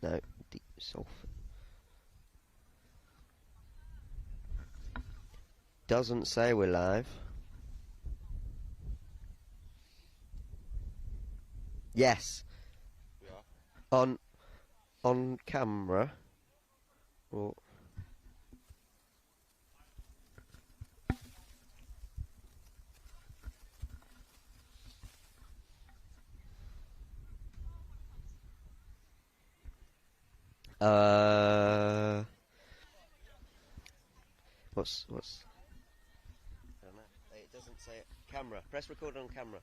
No, Salford. Doesn't say we're live. Yes. We are. On camera. Or what's I don't know. It doesn't say it. Camera. Press record on camera.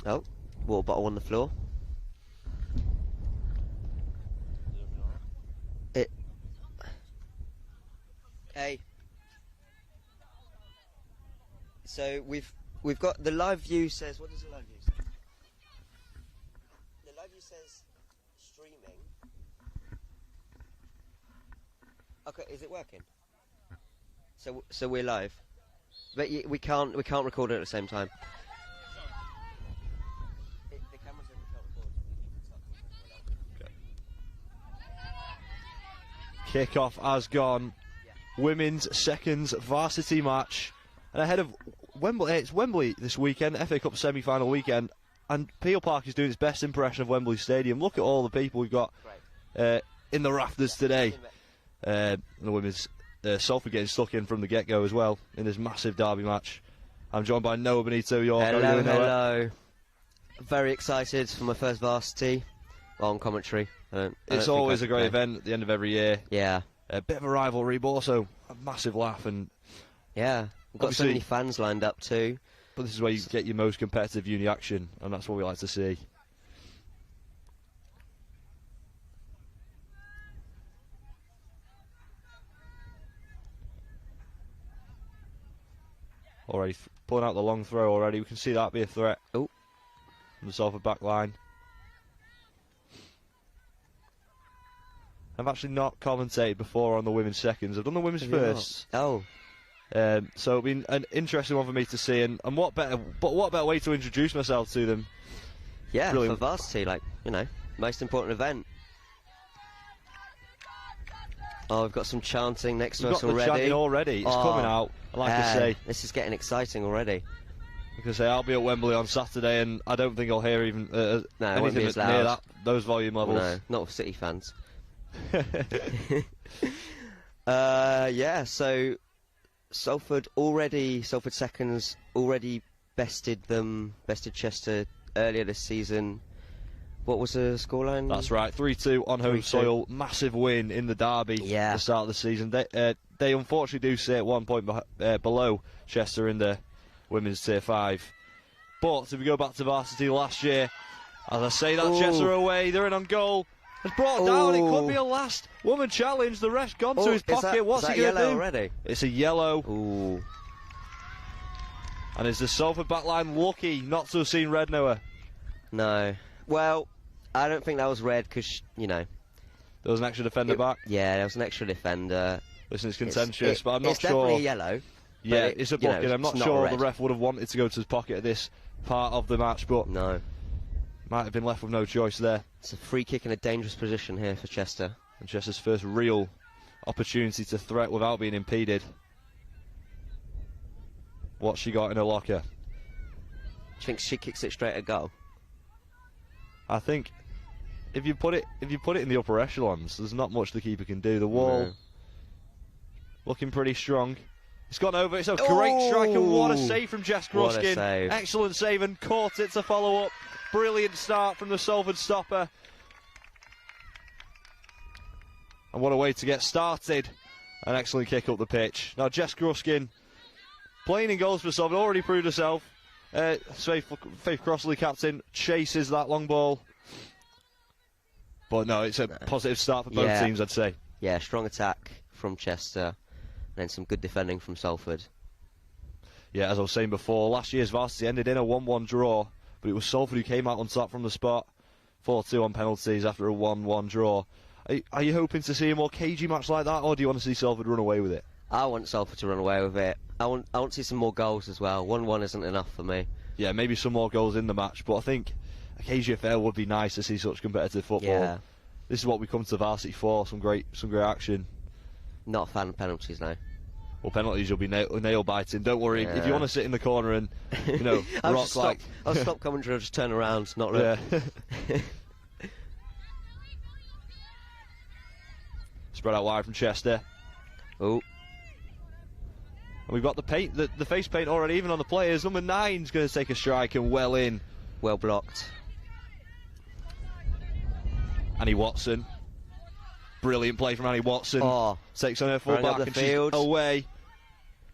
Oh, water bottle on the floor. Hey. So we've got the live view says, what does the live view say? The live view says streaming. Okay, is it working? So we're live, but we can't record it at the same time. The camera said we can't record. Okay. Kick-off has gone. Yeah. Women's seconds varsity match, and ahead of Wembley. It's Wembley this weekend, FA Cup semi-final weekend, and Peel Park is doing its best impression of Wembley Stadium. Look at all the people we've got in the rafters today. The women's Salford getting stuck in from the get-go as well in this massive derby match. I'm joined by Noah Bonito-Yorke. Hello. Very excited for my first varsity. Well, on commentary. It's always a great event at the end of every year. Yeah. A bit of a rivalry, but also a massive laugh. And yeah, we've got so many fans lined up too. But this is where you get your most competitive uni action, and that's what we like to see. Already pulling out the long throw already. We can see that be a threat. Oh, from the Salford back line. I've actually not commentated before on the women's seconds. I've done the women's first. Oh. So it's been an interesting one for me to see, and what better way to introduce myself to them? Yeah, brilliant. For varsity, like, you know, most important event. Oh, we've got some chanting next to us already. We've got the chanting already. It's coming out. I like to say. This is getting exciting already. Because I'll be at Wembley on Saturday, and I don't think I'll hear even anything near those volume levels. No, not for City fans. Yeah, so Salford seconds already bested Chester earlier this season. What was the scoreline? That's right, 3-2 on home soil. Massive win in the derby at the start of the season. They unfortunately do sit at 1 point below Chester in the women's tier 5. But if we go back to varsity last year, as I say that, Chester away, they're in on goal. It's brought down, it could be a last woman challenge. The ref gone to his pocket. What's he going to do? Already? It's a yellow. Ooh. And is the Salford backline lucky not to have seen red, Noah? No. Well, I don't think that was red because, you know. There was an extra defender back? Yeah, there was an extra defender. Listen, it's contentious, but I'm not sure. It's definitely a yellow. Yeah, it's a booking. I'm not sure the ref would have wanted to go to his pocket at this part of the match, but no. Might have been left with no choice there. It's a free kick in a dangerous position here for Chester. And Chester's first real opportunity to threat without being impeded. What's she got in her locker? Do you think she kicks it straight at goal? I think if you put it in the upper echelons, there's not much the keeper can do. The wall looking pretty strong. It's gone over. It's a great strike, and what a save from Jess Gruskin. Excellent save, and caught it to follow up. Brilliant start from the Salford stopper. And what a way to get started. An excellent kick up the pitch. Now Jess Gruskin, playing in goals for Salford, already proved herself. Faith Crossley, captain, chases that long ball. But no, it's a positive start for both teams, I'd say. Yeah, strong attack from Chester, and then some good defending from Salford. Yeah, as I was saying before, last year's varsity ended in a 1-1 draw, but it was Salford who came out on top from the spot. 4-2 on penalties after a 1-1 draw. Are you hoping to see a more cagey match like that, or do you want to see Salford run away with it? I want Salford to run away with it. I want to see some more goals as well. 1-1 isn't enough for me. Yeah, maybe some more goals in the match, but I think occasionally would be nice to see such competitive football. Yeah. This is what we come to Varsity for, some great action. Not a fan of penalties now. Well, penalties you'll be nail biting. Don't worry, if you want to sit in the corner and, rock like... I'll stop commentary, I'll just turn around, not really. Yeah. Spread out wide from Chester. Oh. And we've got the paint, the face paint already even on the players. Number 9's going to take a strike and well in. Well blocked. Annie Watson. Brilliant play from Annie Watson. Oh. Takes on her full back and field. She's away.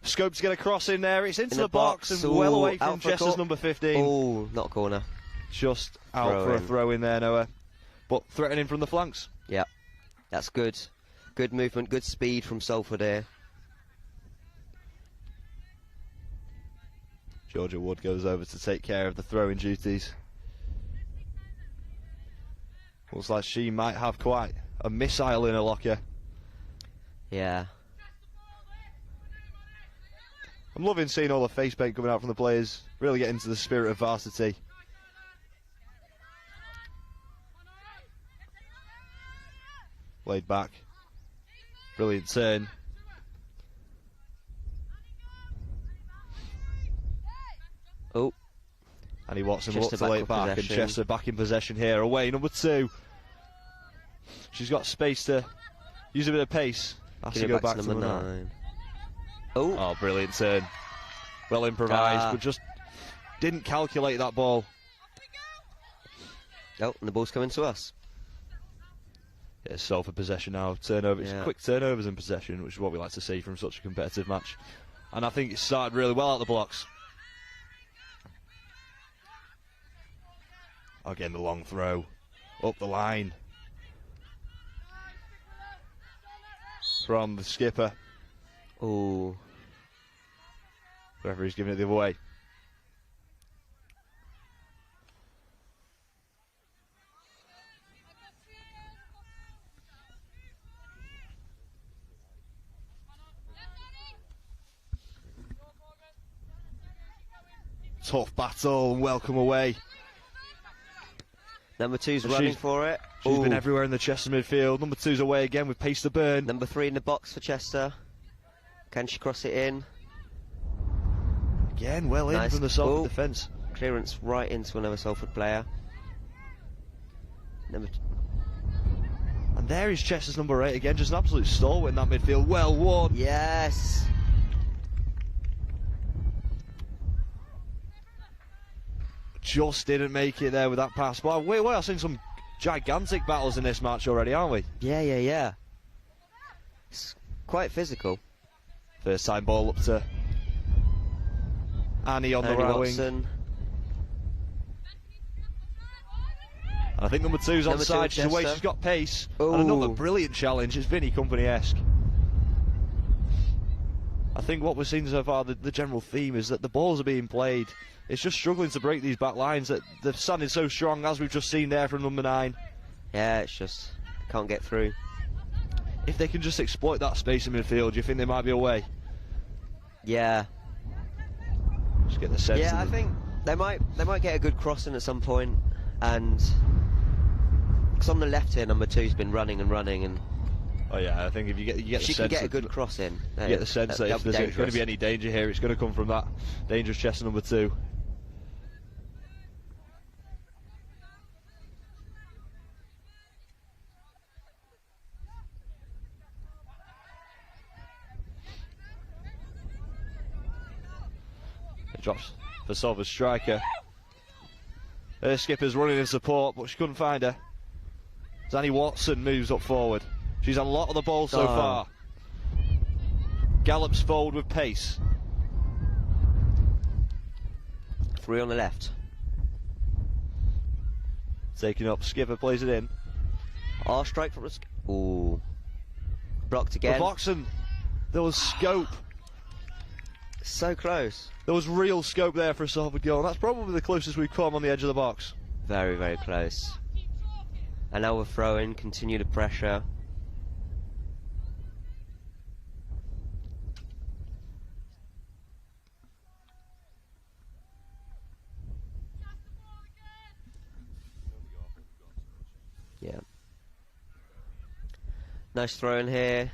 Scopes get a cross in there. It's into the box and well away from Chester's number 15. Oh, not a corner. Just out for a throw in there, Noah. But threatening from the flanks. Yeah, that's good. Good movement, good speed from Salford here. Georgia Wood goes over to take care of the throwing duties. Looks like she might have quite a missile in her locker. Yeah. I'm loving seeing all the face paint coming out from the players. Really getting into the spirit of Varsity. Laid back. Brilliant turn. Oh. Annie Watson looks to lay it back and Chester back in possession here. Away, number 2. She's got space to use a bit of pace. Has to go back to number 9. Oh, brilliant turn. Well improvised, but just didn't calculate that ball. Oh, and the ball's coming to us. Yeah, Salford possession now. Turnovers, quick turnovers in possession, which is what we like to see from such a competitive match. And I think it started really well out the blocks. Again, the long throw up the line from the skipper. Oh. Referee's giving it the other way. Tough battle and welcome away. Number 2's running for it. She's been everywhere in the Chester midfield. Number 2's away again with pace to burn. Number 3 in the box for Chester. Can she cross it in? Again, well in from the Salford defence. Clearance right into another Salford player. And there is Chester's number 8 again, just an absolute stalwart in that midfield. Well won. Yes. Just didn't make it there with that pass. But we are seeing some gigantic battles in this match already, aren't we? Yeah. It's quite physical. First time ball up to Annie on the right wing. And I think number 2's onside. She's away. She's got pace. Ooh. And another brilliant challenge. It's Vinnie Company-esque. I think what we're seeing so far, the general theme is that the balls are being played. It's just struggling to break these back lines. That they're standing so strong, as we've just seen there from number 9. Yeah, it's just can't get through. If they can just exploit that space in midfield, do you think they might be away? Yeah. Just get the sense. Yeah, I think they might get a good crossing at some point, and because on the left here, number 2's been running and. Oh yeah, I think if you get the sense she can get a good cross in. You get the sense that if there's going to be any danger here, it's going to come from that dangerous Chester number 2. It drops for Salford striker. Her skipper's running in support, but she couldn't find her. Annie Watson moves up forward. She's had a lot of the ball so far. Gallops forward with pace. 3 on the left. Taking up, skipper plays it in. Oh, strike from the ooh. Blocked again. The Boxen. There was scope. So close. There was real scope there for a Salford goal. That's probably the closest we've come on the edge of the box. Very, very close. And now we're throwing, continue the pressure. Nice throw in here.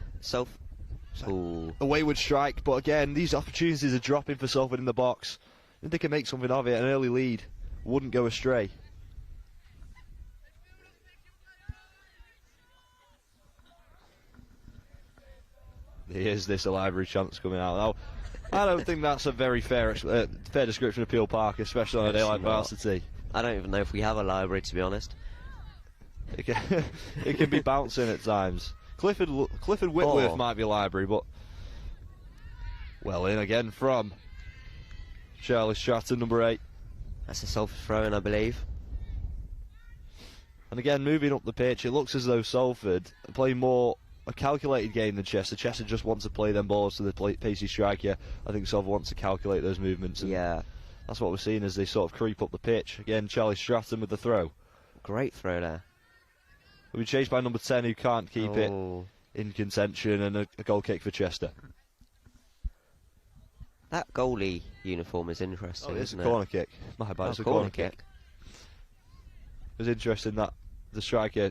Ooh. A wayward strike, but again, these opportunities are dropping for Salford in the box. If they can make something of it, an early lead wouldn't go astray. Here's this library chance coming out. Now, I don't think that's a very fair description of Peel Park, especially on a day like Varsity. I don't even know if we have a library, to be honest. It can be bouncing at times. Clifford Whitworth might be a library, but well in again from Charlie Stratton, number 8. That's a Salford throw-in, I believe. And again, moving up the pitch, it looks as though Salford are playing more a calculated game than Chester. Chester just wants to play them balls to the pacey striker. I think Salford wants to calculate those movements. And yeah. That's what we're seeing as they sort of creep up the pitch. Again, Charlie Stratton with the throw. Great throw there. We'll be chased by number 10, who can't keep it in contention, and a goal kick for Chester. That goalie uniform is interesting, it's isn't a it? corner kick. My bad, it's a corner kick. It was interesting that the striker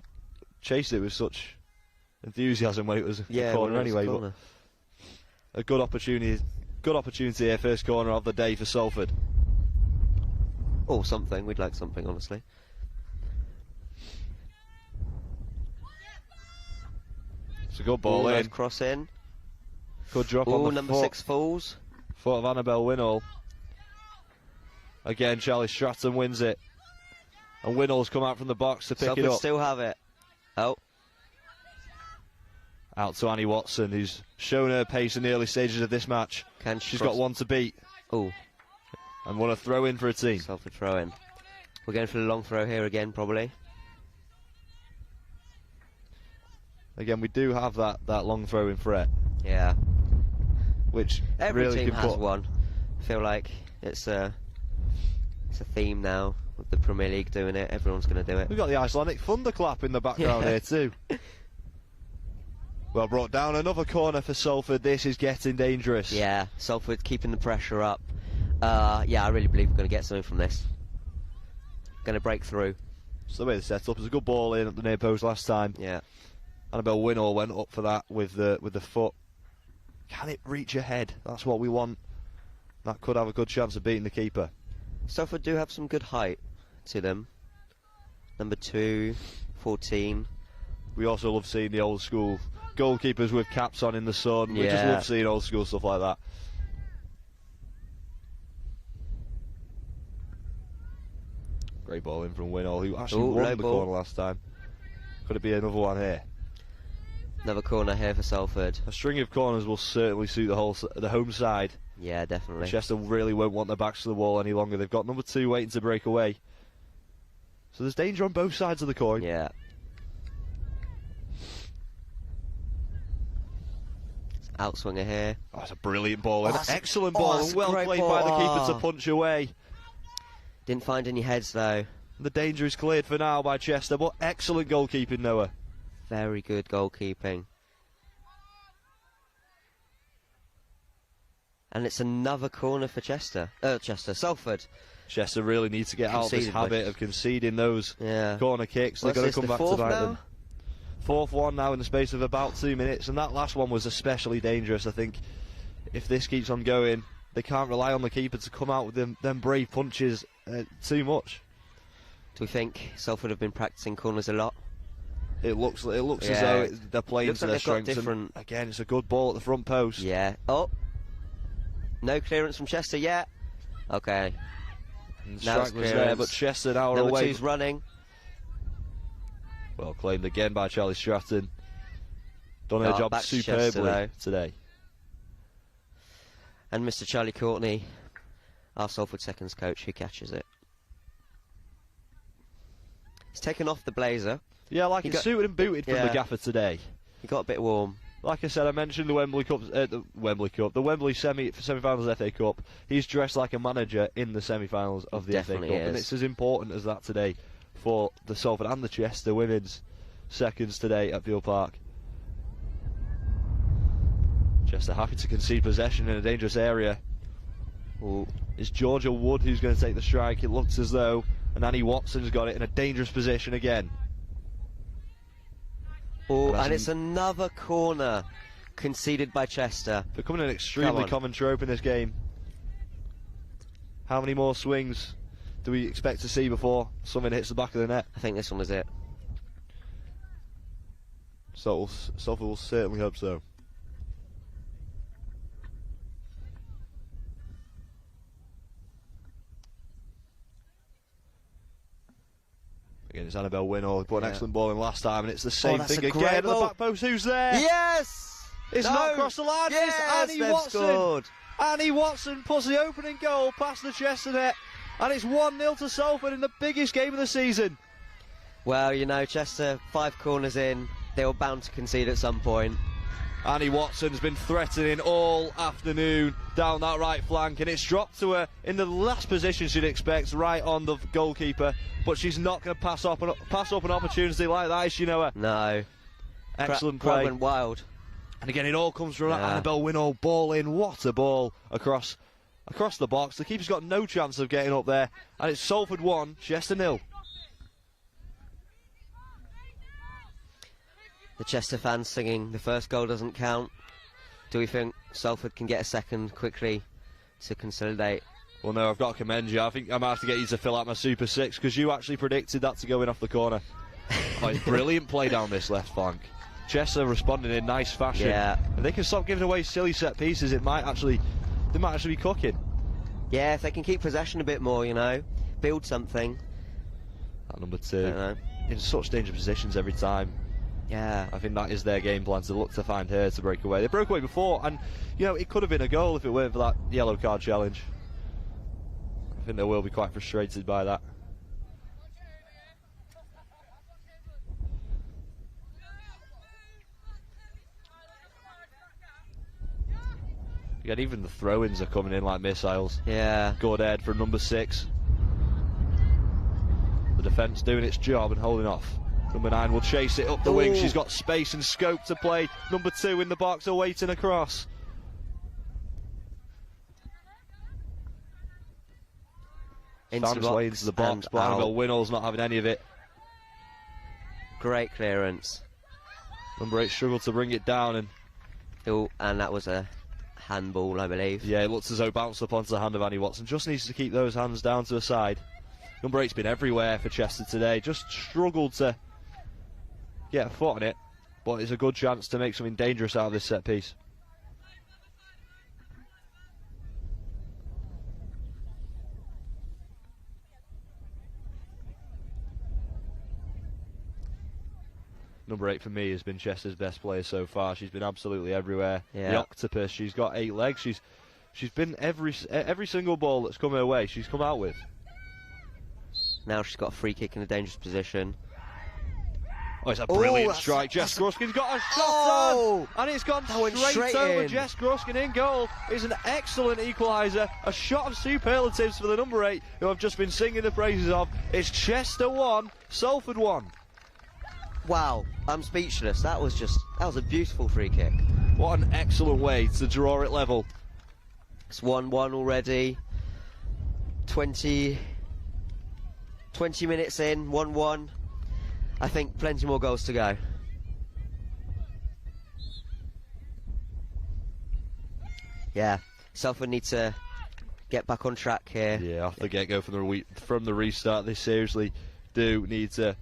chased it with such enthusiasm when it was a corner anyway. But a good opportunity here, first corner of the day for Salford. Or something, we'd like something, honestly. It's a good ball in. Nice cross in. Good drop on the number 6 falls. Foot of Annabelle Winnall. Again, Charlie Stratton wins it. And Winnall's come out from the box to pick it up. Still have it. Oh. Out to Annie Watson, who's shown her pace in the early stages of this match. She's got one to beat. Oh. And want to throw in for a team. Salford throw in. We're going for the long throw here again, probably. Again, we do have that long throw in threat. Yeah. Which every really team has one. I feel like it's a theme now with the Premier League doing it. Everyone's going to do it. We've got the Icelandic thunderclap in the background here too. Well brought down, another corner for Salford. This is getting dangerous. Yeah, Salford keeping the pressure up. Yeah, I really believe we're going to get something from this. Going to break through. It's the way they set up. It was a good ball in at the near post last time. Yeah. Annabelle Winnall went up for that with the foot. Can it reach ahead? That's what we want. That could have a good chance of beating the keeper. Salford do have some good height to them. Number 2, 14. We also love seeing the old school goalkeepers with caps on in the sun. We just love seeing old school stuff like that. Great ball in from Winnall, who actually won the corner last time. Could it be another one here? Another corner here for Salford. A string of corners will certainly suit the home side. Yeah, definitely. Chester really won't want their backs to the wall any longer. They've got number 2 waiting to break away. So there's danger on both sides of the coin. Yeah. Outswinger here. Oh, it's a brilliant ball. An excellent ball. And well played by the keeper to punch away. Didn't find any heads though. The danger is cleared for now by Chester, but excellent goalkeeping, Noah. Very good goalkeeping. And it's another corner for Salford. Chester really needs to get out of this habit of conceding those corner kicks. They're going to come back to bite them. 4th one now in the space of about 2 minutes, and that last one was especially dangerous. I think if this keeps on going, they can't rely on the keeper to come out with them brave punches too much. Do we think Salford have been practicing corners a lot? It looks as though they're playing to their strengths. Again, it's a good ball at the front post. Yeah. Oh. No clearance from Chester yet. Okay. Now strike was there, but Chester now are away. Number 2's running. Well claimed again by Charlie Stratton. Done her job superbly today. And Mr. Charlie Courtney, our Salford seconds coach, who catches it. He's taken off the blazer. Yeah, like he's suited and booted from the gaffer today. He got a bit warm. Like I said, I mentioned the Wembley Cup, the Wembley semi-finals FA Cup. He's dressed like a manager in the semi-finals of the FA Cup, and it's as important as that today for the Salford and the Chester Women's seconds today at Peel Park. Chester happy to concede possession in a dangerous area. Ooh. It's Georgia Wood who's going to take the strike. It looks as though, and Annie Watson's got it in a dangerous position again. Oh, and it's another corner conceded by Chester. Becoming an extremely common trope in this game. How many more swings do we expect to see before something hits the back of the net? I think this one is it. So we'll certainly hope so. Again, it's Annabelle Winnall, who put an excellent ball in last time, and it's the same thing again at the back post. Who's there? Yes! It's not across the line. Yes, it's Annie Watson. Scored. Annie Watson puts the opening goal past the Chester net, and it's 1-0 to Salford in the biggest game of the season. Well, you know, Chester, 5 corners in, they were bound to concede at some point. Annie Watson's been threatening all afternoon down that right flank, and it's dropped to her in the last position she'd expect, right on the goalkeeper. But she's not going to pass up an opportunity like that, is she, Noah? No. Excellent play. Went wild. And again, it all comes from Annabelle Winnall. Ball in. What a ball across the box. The keeper's got no chance of getting up there. And it's Salford 1, Chester 0. The Chester fans singing, the first goal doesn't count. Do we think Salford can get a second quickly to consolidate? Well, no, I've got to commend you. I think I might have to get you to fill out my Super 6, because you actually predicted that to go in off the corner. Brilliant play down this left flank. Chester responding in nice fashion. Yeah. And they can stop giving away silly set pieces. They might actually be cooking. Yeah, if they can keep possession a bit more, you know, build something. At number 2, in such dangerous positions every time. Yeah. I think that is their game plan, to look to find her to break away. They broke away before, and you know, it could have been a goal if it weren't for that yellow card challenge. I think they will be quite frustrated by that. Again, even the throw-ins are coming in like missiles. Yeah. Good head from number 6. The defence doing its job and holding off. Number 9 will chase it up the wing. She's got space and scope to play. Number 2 in the box awaiting a cross. Found his way into the box, but Annabelle Winnall's not having any of it. Great clearance. Number 8 struggled to bring it down, and that was a handball, I believe. Yeah, it looks as though it bounced up onto the hand of Annie Watson. Just needs to keep those hands down to the side. Number 8's been everywhere for Chester today. Just struggled to get a foot on it, but it's a good chance to make something dangerous out of this set piece. Number 8 for me has been Chester's best player so far. She's been absolutely everywhere. Yeah. The octopus. She's got 8 legs. She's been every single ball that's come her way. She's come out with. Now she's got a free kick in a dangerous position. Oh, it's a brilliant strike. Jess Gruskin's got a shot on, and it's gone straight over. Jess Gruskin in goal is an excellent equaliser. A shot of superlatives for the number 8, who I've just been singing the praises of. It's Chester 1, Salford 1. Wow, I'm speechless. That was a beautiful free kick. What an excellent way to draw it level. It's 1-1 already. 20 minutes in, 1-1. I think plenty more goals to go. Yeah, Salford need to get back on track here. Yeah, off the get-go from the restart, they seriously do need to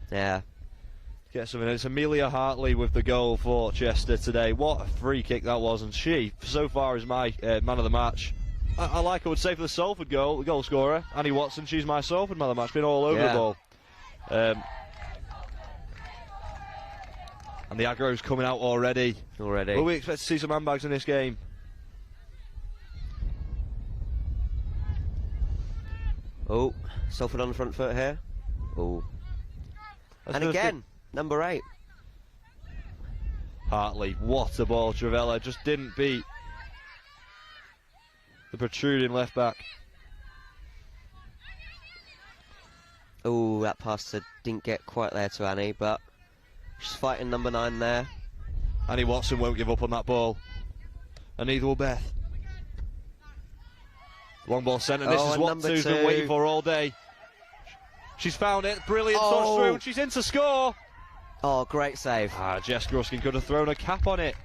get something. It's Amelia Hartley with the goal for Chester today. What a free kick that was, and she, so far, is my man of the match. I would say for the Salford goal, the goal scorer, Annie Watson, she's my Salford man of the match, been all over the ball. And the aggro's coming out already. Will we expect to see some handbags in this game? Oh, Salford on the front foot here. Oh. And again, number 8. Hartley, what a ball. Travella just didn't beat the protruding left back. Oh, that pass didn't get quite there to Annie, but she's fighting number 9 there. Annie Watson won't give up on that ball, and neither will Beth. Long ball sent, and this is what Sue's been waiting for all day. She's found it, brilliant touch through, and she's in to score. Oh, great save. Jess Gruskin could have thrown a cap on it.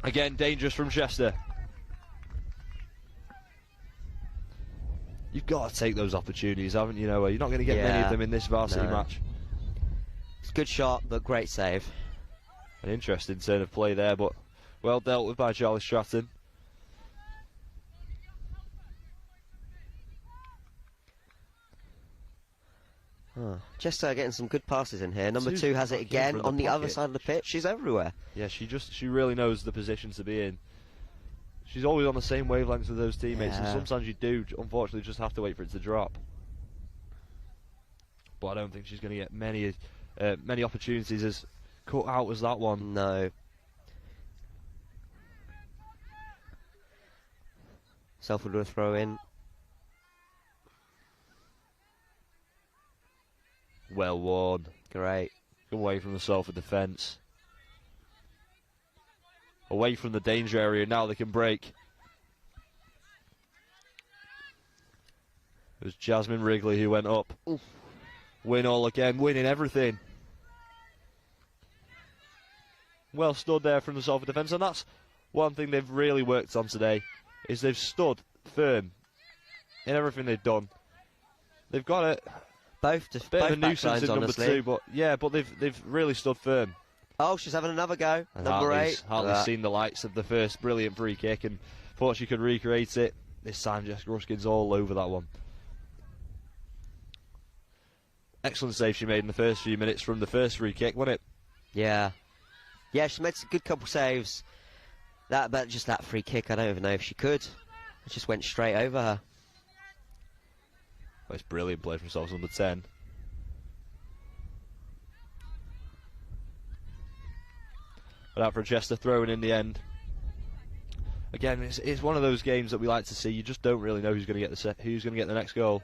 Again, dangerous from Chester. You've got to take those opportunities, haven't you, Noah? You're not going to get many of them in this varsity match. It's a good shot, but great save. An interesting turn of play there, but well dealt with by Charlie Stratton. Chester getting some good passes in here. Number 2 has it again on the other side of the pitch. She's everywhere. Yeah, she really knows the position to be in. She's always on the same wavelength with those teammates, and sometimes you do, unfortunately, just have to wait for it to drop. But I don't think she's going to get many opportunities as cut out as that one. No. Salford will throw in. Well won. Great. Away from the Salford defence. Away from the danger area, now they can break. It was Jasmine Wrigley who went up. Oof. Win all again, winning everything. Well stood there from the Salford defence, and that's one thing they've really worked on today, is they've stood firm in everything they've done. They've got it. Both bit of a nuisance in honestly. number 2, but they've really stood firm. Oh, she's having another go. And Number 8. Hartley's seen the lights of the first brilliant free kick and thought she could recreate it. This time Jess Gruskin's all over that one. Excellent save she made in the first few minutes from the first free kick, wasn't it? Yeah. Yeah, she made a good couple saves. But just that free kick, I don't even know if she could. It just went straight over her. Well, it's brilliant play from Salford number 10. But out for Chester throwing in the end. Again, it's one of those games that we like to see. You just don't really know who's going to get the next goal.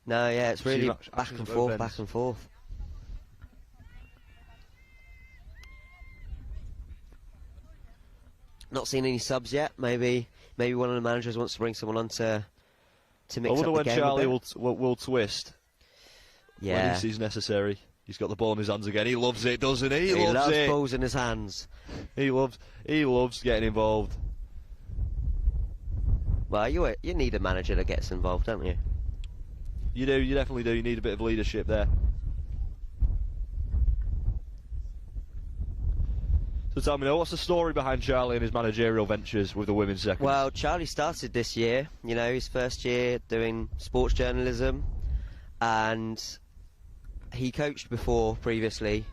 No, yeah, it's really back and forth, back and forth. Not seen any subs yet. Maybe one of the managers wants to bring someone on to mix up the game. I wonder when Charlie will twist. Yeah. When he sees necessary. He's got the ball in his hands again. He loves it, doesn't he? He loves balls in his hands. He loves getting involved. Well, you need a manager that gets involved, don't you? You do. You definitely do. You need a bit of leadership there. So tell me now, what's the story behind Charlie and his managerial ventures with the women's second? Well, Charlie started this year, his first year doing sports journalism, and he coached before previously,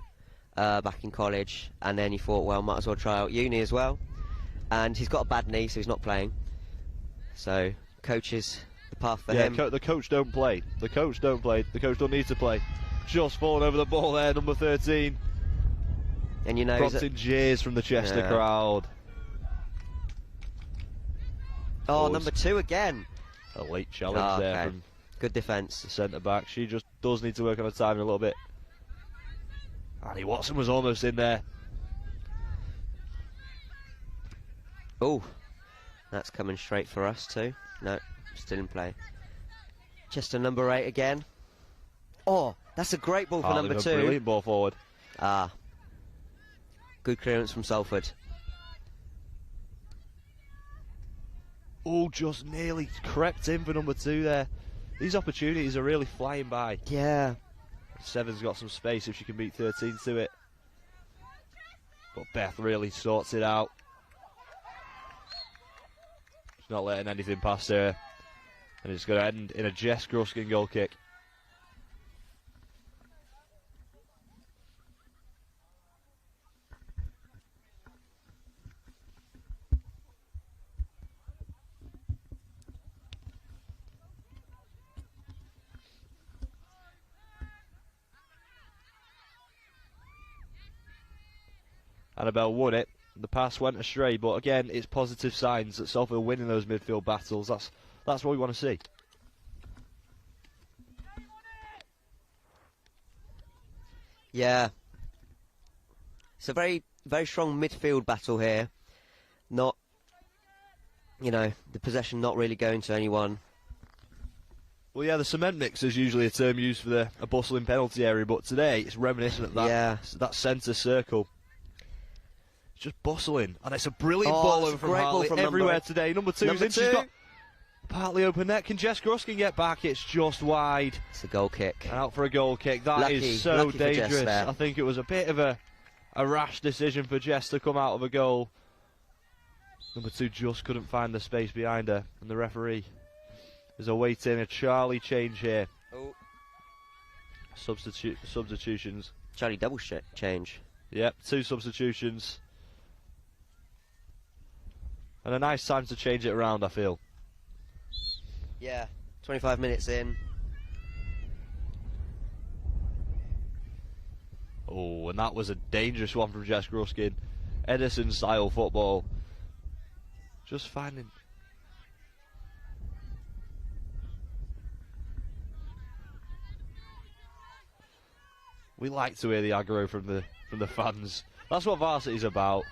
back in college, and then he thought, well, might as well try out uni as well. And he's got a bad knee, so he's not playing. So, coach is the path for him. The coach don't play. The coach don't play. The coach don't need to play. Just falling over the ball there, number 13. And prompting jeers from the Chester crowd. Oh, number 2 again. A late challenge there from good defence. The centre back. She just does need to work on her timing a little bit. Annie Watson was almost in there. Oh, that's coming straight for us too. No, still in play. Chester number 8 again. Oh, that's a great ball for number 2. Brilliant ball forward. Good clearance from Salford. Oh, just nearly crept in for number 2 there. These opportunities are really flying by. Yeah. 7's got some space if she can beat 13 to it. But Beth really sorts it out. She's not letting anything past her. And it's going to end in a Jess Gruskin goal kick. Annabelle won it. The pass went astray, but again, it's positive signs that Salford are winning those midfield battles. That's what we want to see. Yeah. It's a very, very strong midfield battle here. Not, the possession not really going to anyone. Well, yeah, the cement mix is usually a term used for a bustling penalty area, but today it's reminiscent of that, that centre circle. It's just bustling, and it's a brilliant ball over from Hartley everywhere today. Number two's in, she's got partly open net. Can Jess Gruskin get back? It's just wide. It's a goal kick. And out for a goal kick. That is so dangerous. I think it was a bit of a rash decision for Jess to come out of a goal. Number two just couldn't find the space behind her, and the referee is awaiting a Charlie change here. Oh. Substitutions. Charlie double change. Yep, 2 substitutions. And a nice time to change it around, I feel. Yeah, 25 minutes in. Oh, and that was a dangerous one from Jess Gruskin. Edison-style football. Just finding... We like to hear the aggro from the fans. That's what Varsity's about.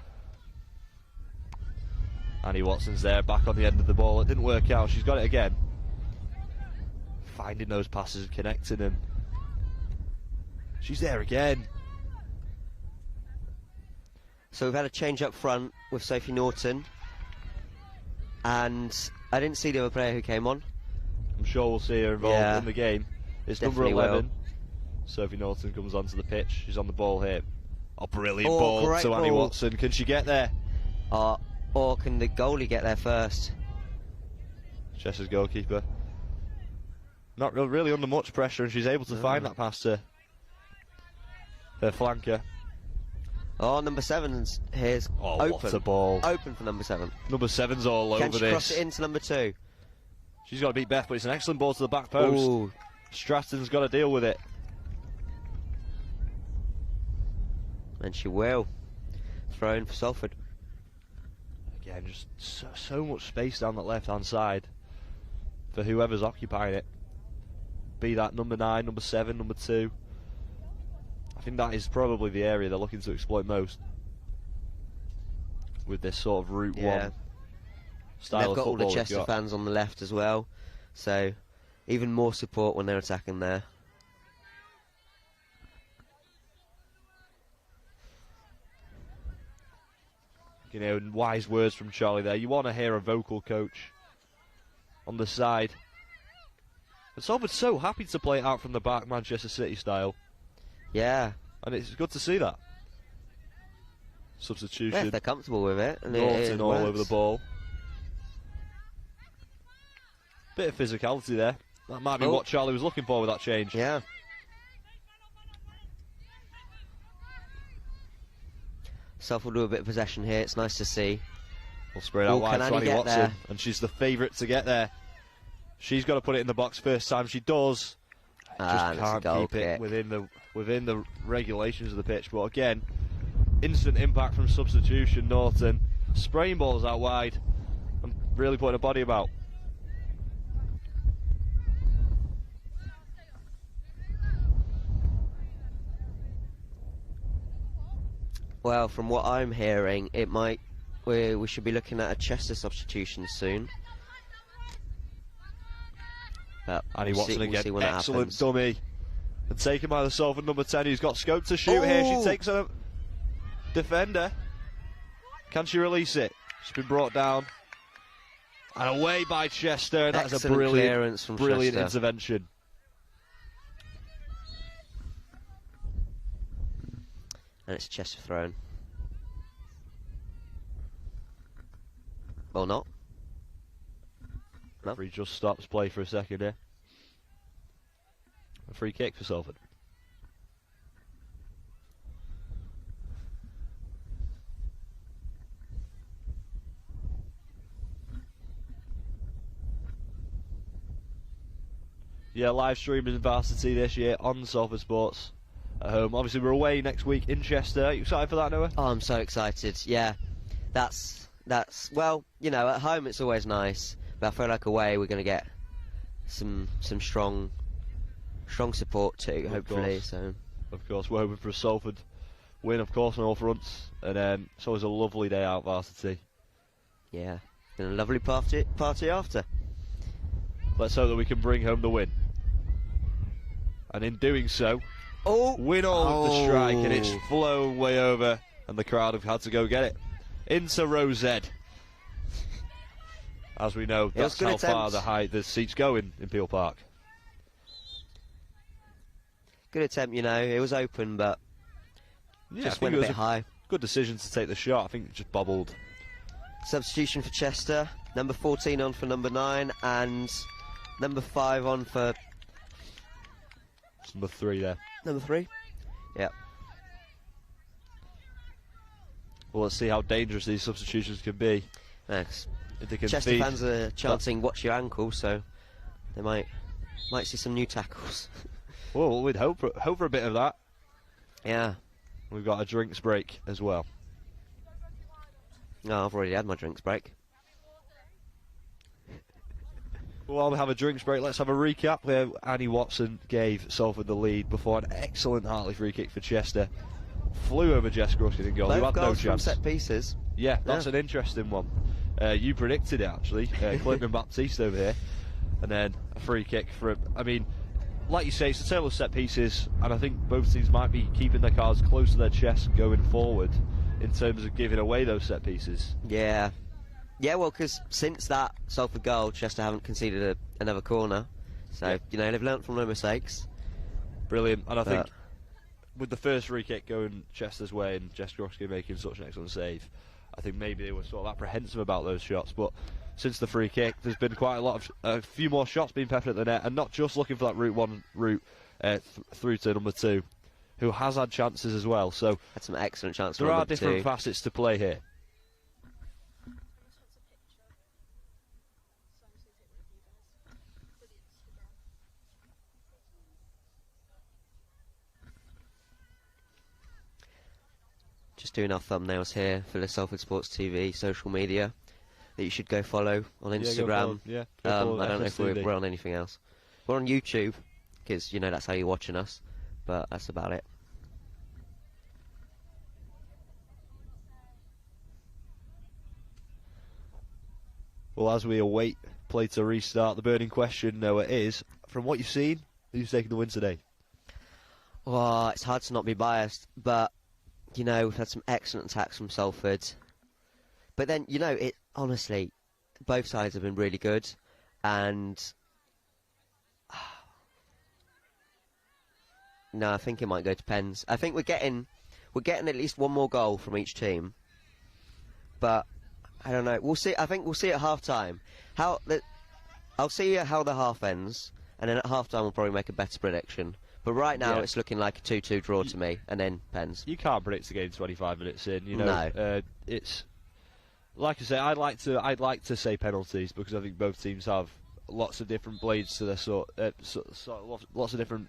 Annie Watson's there, back on the end of the ball. It didn't work out. She's got it again. Finding those passes and connecting them. She's there again. So we've had a change up front with Sophie Norton. And I didn't see the other player who came on. I'm sure we'll see her involved in the game. It's Definitely number 11. will. Sophie Norton comes onto the pitch. She's on the ball here. Oh, brilliant ball to Annie Watson. Can she get there? Or can the goalie get there first? Chesh's goalkeeper. Not really under much pressure, and she's able to find that pass to her flanker. Oh, number 7's here's open. What a ball. Open for number 7. Number 7's all over this. Can she cross it into number 2? She's got to beat Beth, but it's an excellent ball to the back post. Ooh. Stratton's got to deal with it. And she will. Throw in for Salford. Again, just so much space down that left-hand side for whoever's occupying it. Be that number 9, number 7, number 2. I think that is probably the area they're looking to exploit most with this sort of Route 1 style of football. They've got all the Chester fans on the left as well, so even more support when they're attacking there. You know, wise words from Charlie there. You want to hear a vocal coach on the side. And Salford's so happy to play it out from the back, Manchester City style. Yeah. And it's good to see that. Substitution. Yeah, if they're comfortable with it. And Norton all over the ball. Bit of physicality there. That might be what Charlie was looking for with that change. Yeah. Salford with a bit of possession here. It's nice to see. We'll spread out wide to Annie Watson. And she's the favourite to get there. She's got to put it in the box first time. She does. Just can't keep it within the regulations of the pitch. But again, instant impact from substitution. Norton spraying balls out wide and really putting a body about. Well, from what I'm hearing, we should be looking at a Chester substitution soon. But Annie Watson again, excellent dummy. And taken by the Salford number 10, who's got scope to shoot here. She takes a defender. Can she release it? She's been brought down. And away by Chester. That's a brilliant intervention. And it's Chester thrown. Well, not. No. Referee just stops play for a second here. A free kick for Salford. Yeah, live streaming Varsity this year on Salford Sports at home. Obviously, we're away next week in Chester. Are you excited for that, Noah? Oh, I'm so excited. Yeah, that's well, you know, at home it's always nice, but I feel like away we're going to get some strong support too, hopefully. So, of course, we're hoping for a Salford win, of course, on all fronts, and it's always a lovely day out Varsity. Yeah, and a lovely party after. Let's hope that we can bring home the win. And in doing so, Oh! win all of the strike, and it's flown way over, and the crowd have had to go get it. Into row Z. As we know, that's how far the seats go in Peel Park. Good attempt, you know. It was open, but just went a bit high. Good decision to take the shot. I think it just bobbled. Substitution for Chester. Number 14 on for number 9, and number 5 on for... It's number 3 there. Number 3? Yeah. Well, let's see how dangerous these substitutions can be. Thanks. If they can Chester fans are chanting, watch your ankle, so they might see some new tackles. Well, we'd hope for a bit of that. Yeah. We've got a drinks break as well. No, I've already had my drinks break. While we have a drinks break, let's have a recap where Annie Watson gave Salford the lead before an excellent Hartley free kick for Chester. Flew over Jess Gruskin in goal. Both You had no goals chance. from set pieces. Yeah, that's an interesting one. You predicted it, actually. Clinton and Baptiste over here. And then a free kick for... I mean, like you say, it's a tale of set pieces, and I think both teams might be keeping their cards close to their chest going forward in terms of giving away those set pieces. Yeah. Yeah, well, because since that Salford goal, Chester haven't conceded another corner. So, you know, they've learnt from their mistakes. Brilliant. And I think with the first free kick going Chester's way and Jess Gruskin making such an excellent save, I think maybe they were sort of apprehensive about those shots. But since the free kick, there's been quite a few more shots being peppered at the net, and not just looking for that route through to number 2, who has had chances as well. So had some excellent chances. There are different facets to play here. Just doing our thumbnails here for the Salford Sports TV social media that you should go follow on Instagram. Yeah, I don't know if we're on anything else. We're on YouTube because, you know, that's how you're watching us, but that's about it. Well, as we await play to restart, the burning question, Noah, is, from what you've seen, who's taking the win today? Well, it's hard to not be biased, but you know, we've had some excellent attacks from Salford. But then, you know, honestly, both sides have been really good. And no, I think it might go to pens. I think we're getting at least one more goal from each team. But I don't know. We'll see. I think we'll see at half time. I'll see how the half ends, and then at half time we'll probably make a better prediction. But right now it's looking like a 2-2 draw to me, and then pens. You can't predict a game 25 minutes in. You know, no. It's like I say. I'd like to say penalties because I think both teams have lots of different blades to their lots of different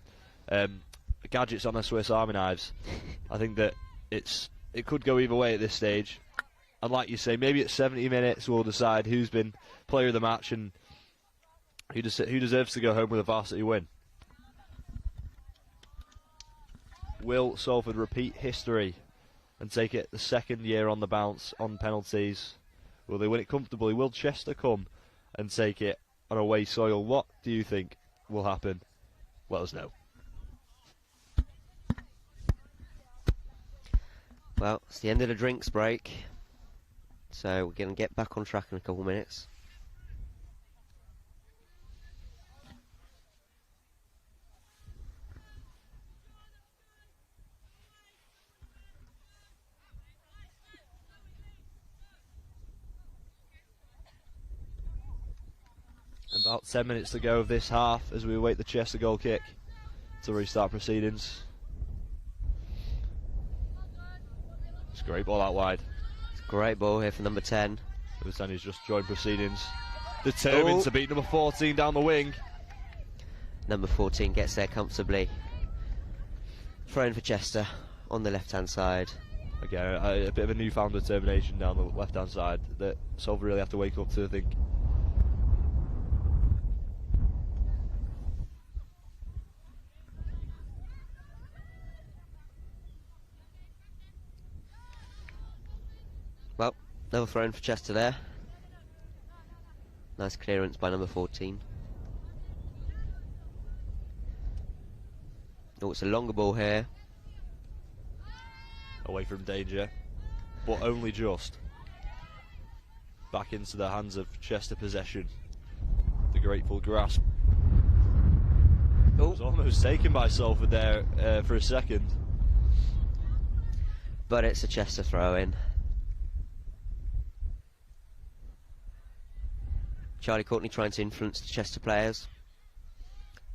gadgets on their Swiss Army knives. I think that it could go either way at this stage. And like you say, maybe at 70 minutes we'll decide who's been player of the match and who deserves to go home with a varsity win. Will Salford repeat history and take it the second year on the bounce on penalties? Will they win it comfortably? Will Chester come and take it on away soil? What do you think will happen? Let us know. Well, it's the end of the drinks break, so we're going to get back on track in a couple of minutes. About 10 minutes to go of this half as we await the Chester goal kick to restart proceedings. It's a great ball out wide. It's a great ball here for number 10. Number 10 has just joined proceedings. Determined to beat number 14 down the wing. Number 14 gets there comfortably. Thrown for Chester on the left-hand side. Again, a bit of a newfound determination down the left-hand side that Salford really have to wake up to, I think. Well, another throw in for Chester there. Nice clearance by number 14. Oh, it's a longer ball here. Away from danger, but only just. Back into the hands of Chester possession. The grateful grasp. Oh. It was almost taken by Salford there for a second. But it's a Chester throw-in. Charlie Courtney trying to influence the Chester players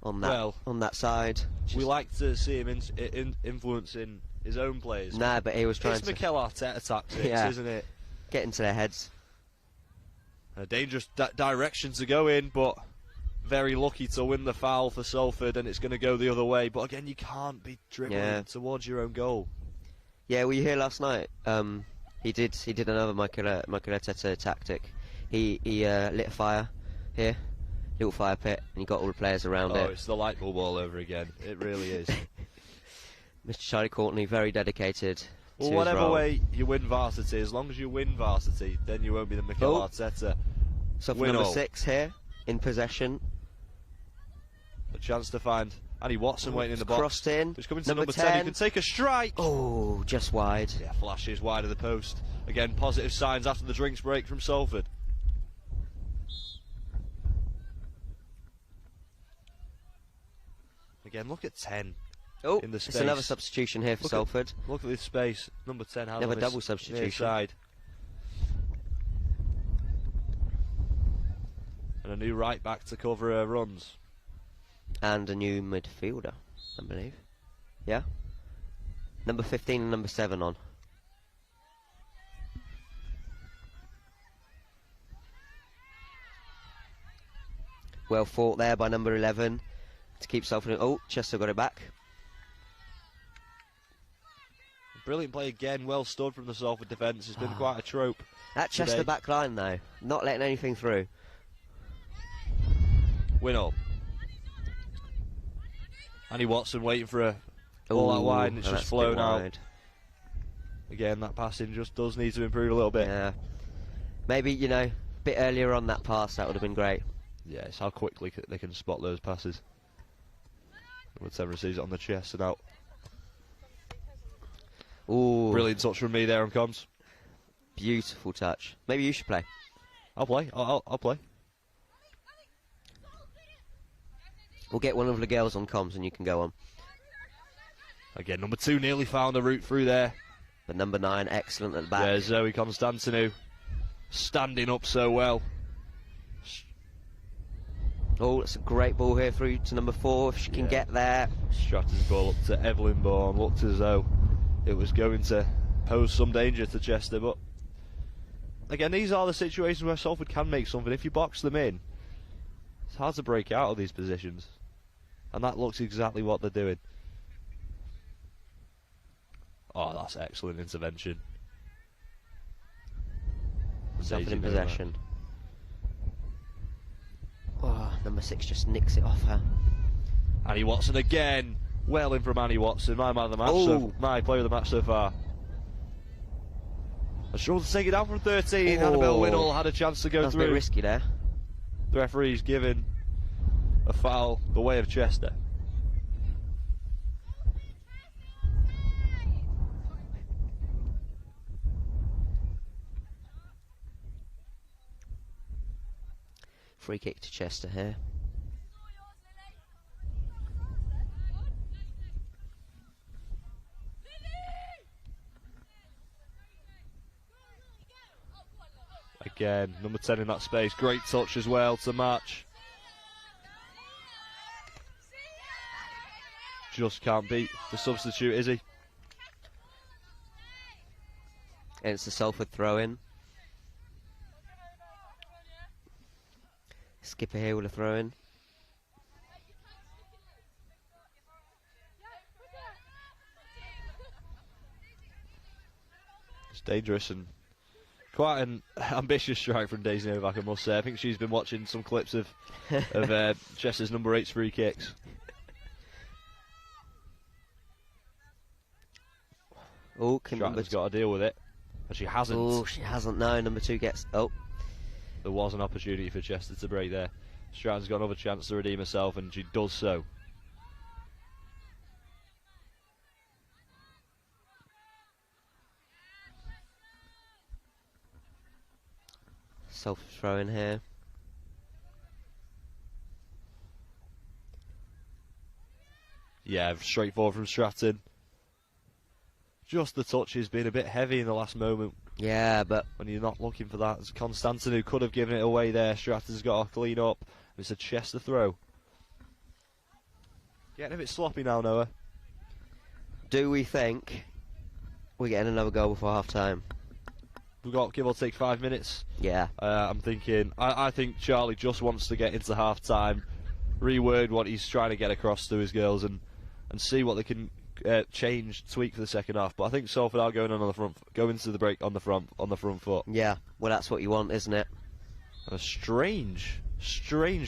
on that side. We like to see him influencing his own players. Nah, but he was trying to. It's Mikel Arteta tactics, isn't it? Get into their heads. A dangerous direction to go in, but very lucky to win the foul for Salford, and it's going to go the other way. But again, you can't be dribbling towards your own goal. Yeah, were you here last night? He did another Mikel Arteta tactic. He lit a fire here, little fire pit, and he got all the players around it. Oh, it's the light bulb all over again. It really is. Mr. Charlie Courtney, very dedicated. Well, whatever way you win Varsity, as long as you win Varsity, then you won't be the Mikel Arteta. So for number 6 here, in possession. A chance to find Annie Watson waiting in the box. Crossed in. It's coming to number 10. He can take a strike. Oh, just wide. Yeah, flashes wide of the post. Again, positive signs after the drinks break from Salford. Again, look at 10. Oh, in the space. It's another substitution here for Salford. Look at this space. Number 10 has another double substitution. Side. And a new right back to cover her runs. And a new midfielder, I believe. Yeah? Number 15 and number 7 on. Well fought there by number 11 to keep Salford. Oh, Chester got it back. Brilliant play again, well stood from the Salford defence. It's been quite a trope. That Chester back line though, not letting anything through. Winnall. Annie Watson waiting for a ball out wide, and it's just flown out. Again, that passing just does need to improve a little bit. Yeah. Maybe, you know, a bit earlier on that pass, that would have been great. Yeah, it's how quickly they can spot those passes. Number 10 receives it on the chest and out. Ooh. Brilliant touch from me there on comms. Beautiful touch. Maybe you should play. I'll play. I'll play. We'll get one of the girls on comms and you can go on. Again, number 2 nearly found a route through there. But number 9, excellent at the back. Yeah, Zoe Constantinou standing up so well. Oh, that's a great ball here through to number 4, if she can get there. Stratton's ball up to Evelyn Bourne. Looked as though it was going to pose some danger to Chester, but again, these are the situations where Salford can make something. If you box them in, it's hard to break out of these positions, and that looks exactly what they're doing. Oh, that's excellent intervention. Salford in possession. Oh, number 6 just nicks it off her. Annie Watson again. Well in from Annie Watson. My man of the match. My player of the match so far. A struggle to take it down from 13. Annabelle Winnall had a chance to go That's through. A bit risky there. The referee's given a foul the way of Chester. Free kick to Chester here. Again, number 10 in that space. Great touch as well to match. Just can't beat the substitute, is he? And it's a Salford throw-in. Skipper here with a throw-in. It's dangerous and quite an ambitious strike from Daisy Novak, I must say. I think she's been watching some clips of Chester's number 8's free kicks. Oh, Stratton's got to deal with it, and she hasn't. Oh, she hasn't. No, number 2 gets. Oh, there was an opportunity for Chester to break there. Stratton's got another chance to redeem herself, and she does so. Salford throw in here. Yeah, straightforward from Stratton. Just the touch has been a bit heavy in the last moment. Yeah, but when you're not looking for that, it's Constantin who could have given it away there. Stratton's got to clean up. It's a Chester throw. Getting a bit sloppy now, Noah. Do we think we're getting another goal before half time? We've got give or take 5 minutes. Yeah. I'm thinking. I think Charlie just wants to get into half time, reword what he's trying to get across to his girls, and see what they can change, tweak for the second half. But I think Salford are going on the front, go into the break on the front foot. Yeah. Well, that's what you want, isn't it? And a strange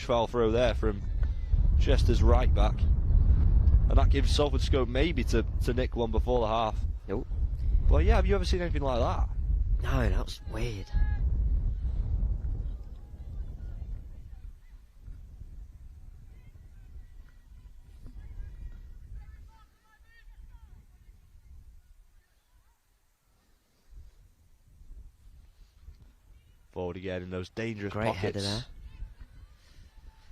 foul throw there from Chester's right back, and that gives Salford scope maybe to nick one before the half. Nope. Well, yeah. Have you ever seen anything like that? No, that was weird. Forward again in those dangerous Great pockets. header there.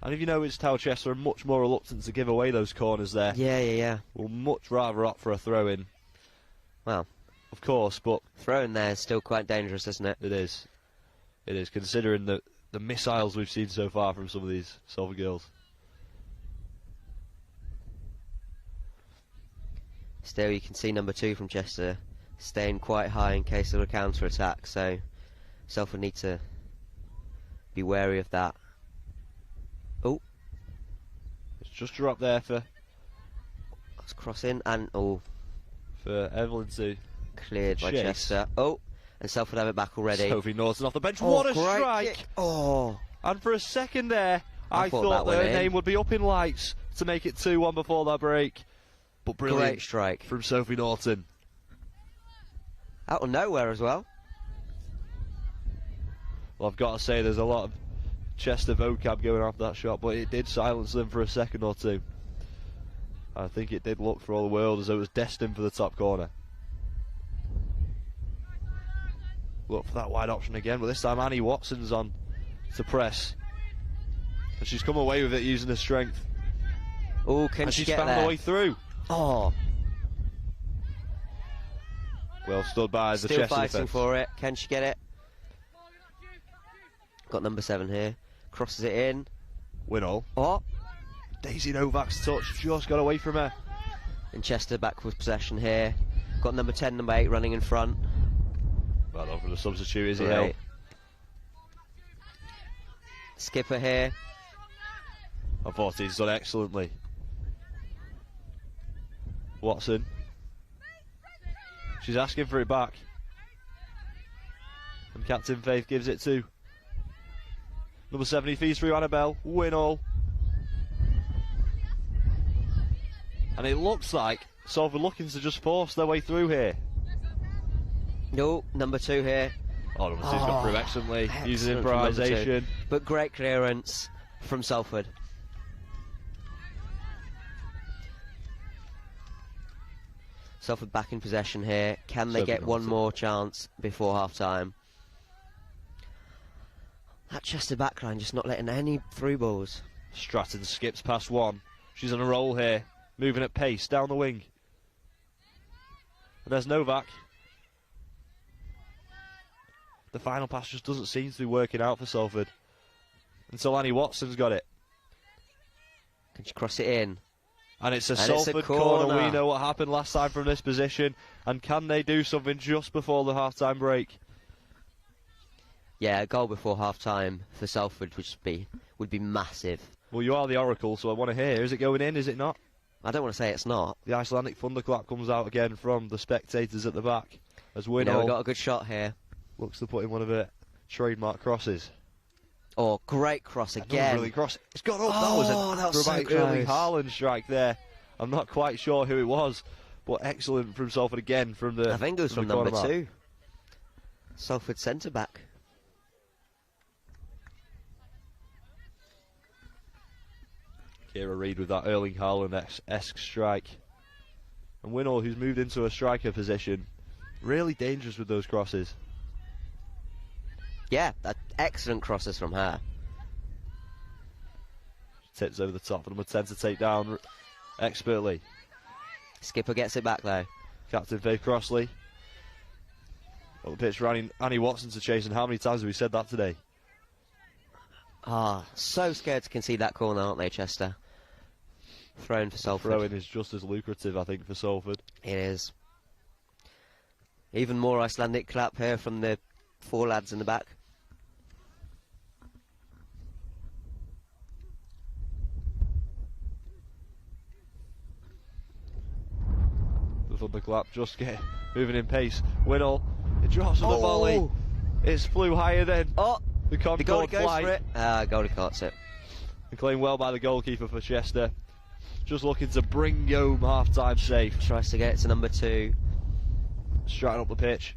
And if you notice how Chester are much more reluctant to give away those corners there. Yeah. Will much rather opt for a throw in. Well, of course, but throwing there is still quite dangerous, isn't it? It is, considering the missiles we've seen so far from some of these Salford girls. Still, you can see number 2 from Chester staying quite high in case of a counter-attack, so Salford need to be wary of that. Oh. It's just dropped there for... Let's cross in, and for Evelyn to... Cleared by Chester. Oh, and Salford have it back already. Sophie Norton off the bench. What a great strike! Kick. Oh. And for a second there, I thought that their in. name would be up in lights to make it 2-1 before that break. But brilliant Great strike from Sophie Norton. Out of nowhere as well. Well, I've got to say, there's a lot of Chester vocab going after that shot, but it did silence them for a second or two. I think it did look for all the world as though it was destined for the top corner. Look for that wide option again, but this time Annie Watson's on to press. And she's come away with it using her strength. Oh, can she get there? And she's found the way through. Oh. Well stood by the Still Chester fighting defence. for it. Can she get it? Got number 7 here. Crosses it in. Winall. Oh. Daisy Novak's touch just got away from her. And Chester back with possession here. Got number 10, number 8 running in front. Well done for the substitute, Izzy Great. Hill. Skipper here. I thought he's done excellently. Watson. She's asking for it back. And Captain Faith gives it to number 70, feeds through Annabelle. Winall. And it looks like Salford looking to just force their way through here. No, number 2 here. Oh, number 2's got through excellently, using Excellent from number 2. improvisation. But great clearance from Salford. Salford back in possession here. Can they get one more chance before half time? That Chester backline just not letting any through balls. Stratton skips past one. She's on a roll here, moving at pace down the wing. And there's Novak. The final pass just doesn't seem to be working out for Salford until Annie Watson's got it. Can she cross it in? And it's a Salford corner. We know what happened last time from this position. And can they do something just before the half-time break? Yeah, a goal before half-time for Salford would be massive. Well, you are the oracle, so I want to hear. Is it going in? Is it not? I don't want to say it's not. The Icelandic thunderclap comes out again from the spectators at the back as Winall You know, we got a good shot here. looks to put in one of her trademark crosses. Oh, great cross again. Really cross. It's got up. Oh, that was an acrobatic early Haaland strike there. I'm not quite sure who it was, but excellent from Salford again from the. I think it was from number 2. Salford centre back. Kira Reid with that Erling Haaland-esque strike. And Winall, who's moved into a striker position, really dangerous with those crosses. Yeah, excellent crosses from her. Tips over the top for number 10 to take down expertly. Skipper gets it back though. Captain Faith Crossley. Up the pitch for Annie Watson to chase, and how many times have we said that today? Ah, so scared to concede that corner, aren't they, Chester? Thrown for Salford. Throw-in is just as lucrative, I think, for Salford. It is. Even more Icelandic clap here from the 4 lads in the back. The thunderclap just get moving in pace. Winnell, it drops on the volley. It's flew higher then. Oh, the goalie Concorde goes flight. for it. Goalie caught it. And claimed well by the goalkeeper for Chester. Just looking to bring home half-time safe. Tries to get it to number 2. Striding up the pitch.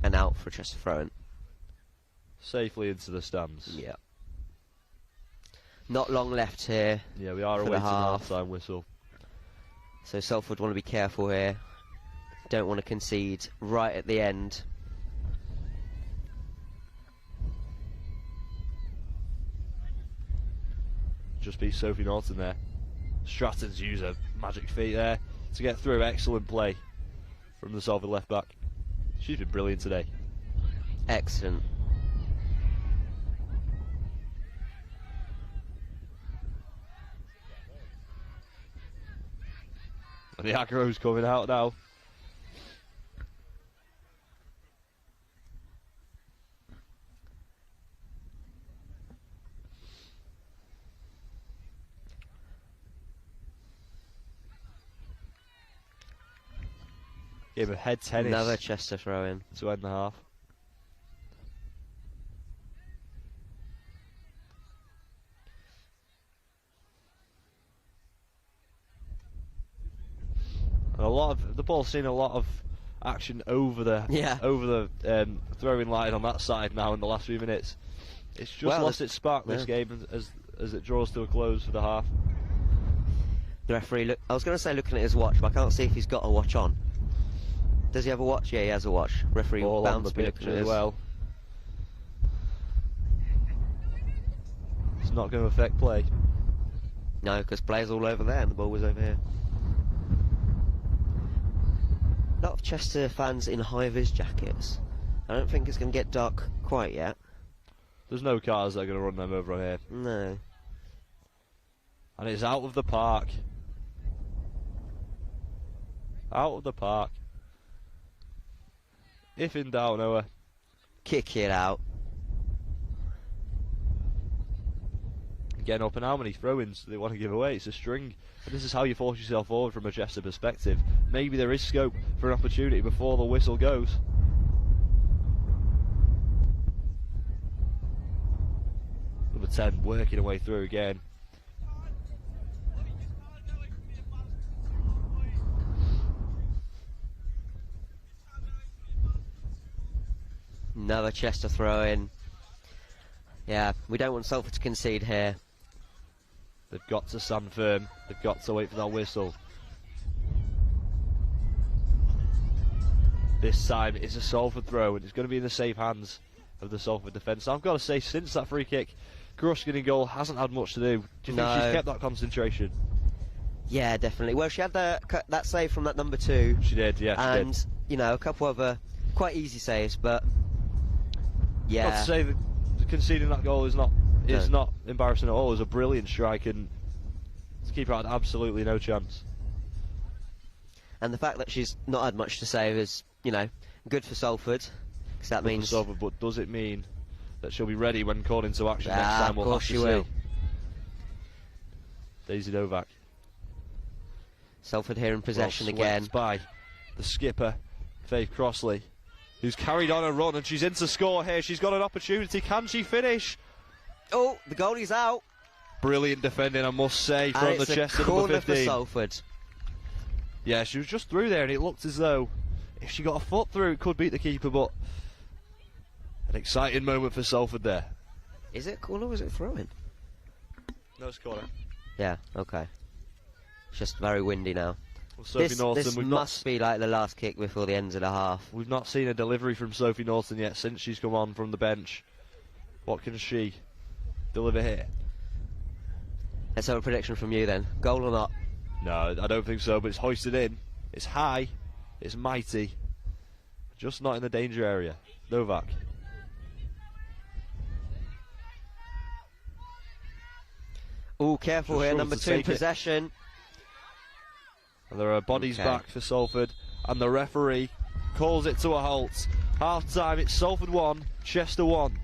And out for Chester throw-in. Safely into the stands. Yeah. Not long left here. Yeah, we are awaiting the half-time whistle. So Salford want to be careful here. Don't want to concede right at the end. Just beat Sophie Norton there. Stratton's use her magic feet there to get through. Excellent play from the Salford left back. She's been brilliant today. Excellent. And the aggro's coming out now. Game of head tennis. Another Chester throw-in. To end the half. And a lot of the ball's seen a lot of action over the throwing line on that side now in the last few minutes. It's just lost its spark this game as it draws to a close for the half. The referee, I was going to say looking at his watch, but I can't see if he's got a watch on. Does he have a watch? Yeah, he has a watch. Referee bound to be looking at as well. It's not going to affect play. No, because play's all over there and the ball was over here. A lot of Chester fans in high-vis jackets. I don't think it's going to get dark quite yet. There's no cars that are going to run them over on here. No. And it's out of the park. Out of the park. If in doubt, Noah. Kick it out. Getting up, and how many throw-ins do they want to give away? It's a string. And this is how you force yourself forward from a Chester perspective. Maybe there is scope for an opportunity before the whistle goes. Number 10 working her way through again. Another Chester throw-in. Yeah, we don't want Salford to concede here. They've got to stand firm. They've got to wait for that whistle. This time it's a Salford throw, and it's going to be in the safe hands of the Salford defence. I've got to say, since that free kick, Gruskin in goal hasn't had much to do. Do you think she's kept that concentration? Yeah, definitely. Well, she had that save from that number 2. She did, yeah. And, you know, a couple of quite easy saves, but yeah. Got to say that conceding that goal is not embarrassing at all. It was a brilliant strike, and the keeper had absolutely no chance. And the fact that she's not had much to say is, you know, good for Salford, because that means. For Salford, but does it mean that she'll be ready when called into action next time? Of course she will. Daisy Novak. Salford here in possession again. By the skipper, Faith Crossley, who's carried on a run, and she's in to score here. She's got an opportunity. Can she finish? Oh, the goalie's out. Brilliant defending, I must say, from the Chester number 15. For Salford. Yeah, she was just through there, and it looked as though if she got a foot through, it could beat the keeper, but an exciting moment for Salford there. Is it corner or is it throwing? No, it's corner. Yeah, okay. It's just very windy now. Well, Sophie Norton, this must be like the last kick before the end of the half. We've not seen a delivery from Sophie Norton yet since she's come on from the bench. What can she deliver here? Let's have a prediction from you then. Goal or not? No, I don't think so, but it's hoisted in. It's high. It's mighty. Just not in the danger area. Novak. Oh, careful here, number 2 in possession. And there are bodies back for Salford, and the referee calls it to a halt. Half time, it's Salford 1, Chester 1.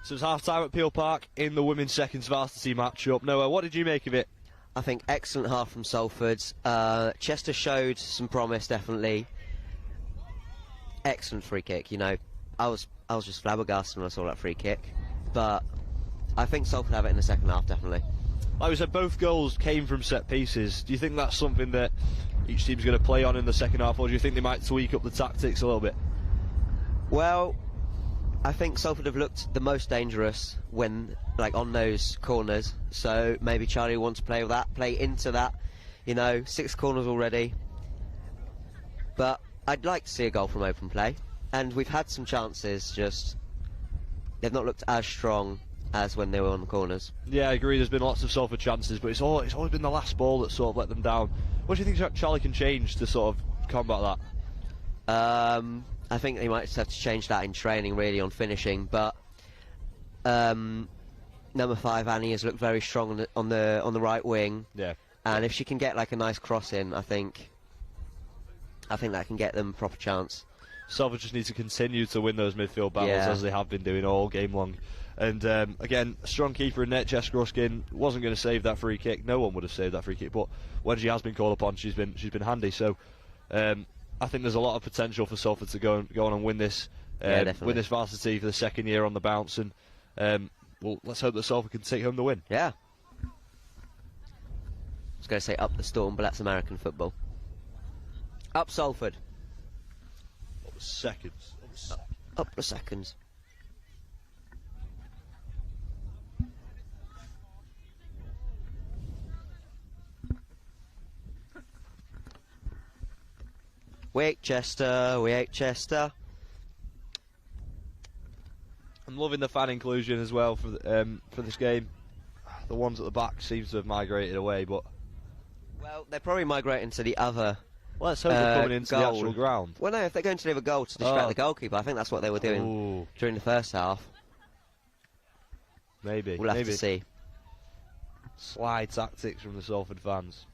So it's half-time at Peel Park in the women's seconds varsity match-up. Noah, what did you make of it? I think excellent half from Salford. Chester showed some promise, definitely. Excellent free kick, you know. I was just flabbergasted when I saw that free kick. But I think Salford have it in the second half, definitely. Like we said, both goals came from set pieces. Do you think that's something that each team's going to play on in the second half, or do you think they might tweak up the tactics a little bit? Well, I think Salford have looked the most dangerous when, like, on those corners. So maybe Charlie wants to play with that, play into that. You know, 6 corners already. But I'd like to see a goal from open play. And we've had some chances, just they've not looked as strong as when they were on the corners. Yeah, I agree. There's been lots of Salford chances, but it's always been the last ball that sort of let them down. What do you think Charlie can change to sort of combat that? I think they might just have to change that in training, really, on finishing. But number 5 Annie has looked very strong on the right wing. Yeah. And if she can get like a nice cross in, I think that can get them a proper chance. Salford just need to continue to win those midfield battles as they have been doing all game long. And again, a strong keeper in net, Jess Gruskin, wasn't going to save that free kick. No one would have saved that free kick, but when she has been called upon, she's been handy. So I think there's a lot of potential for Salford to go on and win this varsity for the second year on the bounce. And well, let's hope that Salford can take home the win. Yeah. I was going to say up the Storm, but that's American football. Up Salford. Up the seconds. Up the seconds. We hate Chester, we hate Chester. I'm loving the fan inclusion as well for this game. The ones at the back seem to have migrated away, but well, they're probably migrating to the other Well, let's hope they're coming into the goal. actual ground. Well, no, if they're going to leave a goal to distract the goalkeeper, I think that's what they were doing during the first half. Maybe. We'll have to see. Sly tactics from the Salford fans.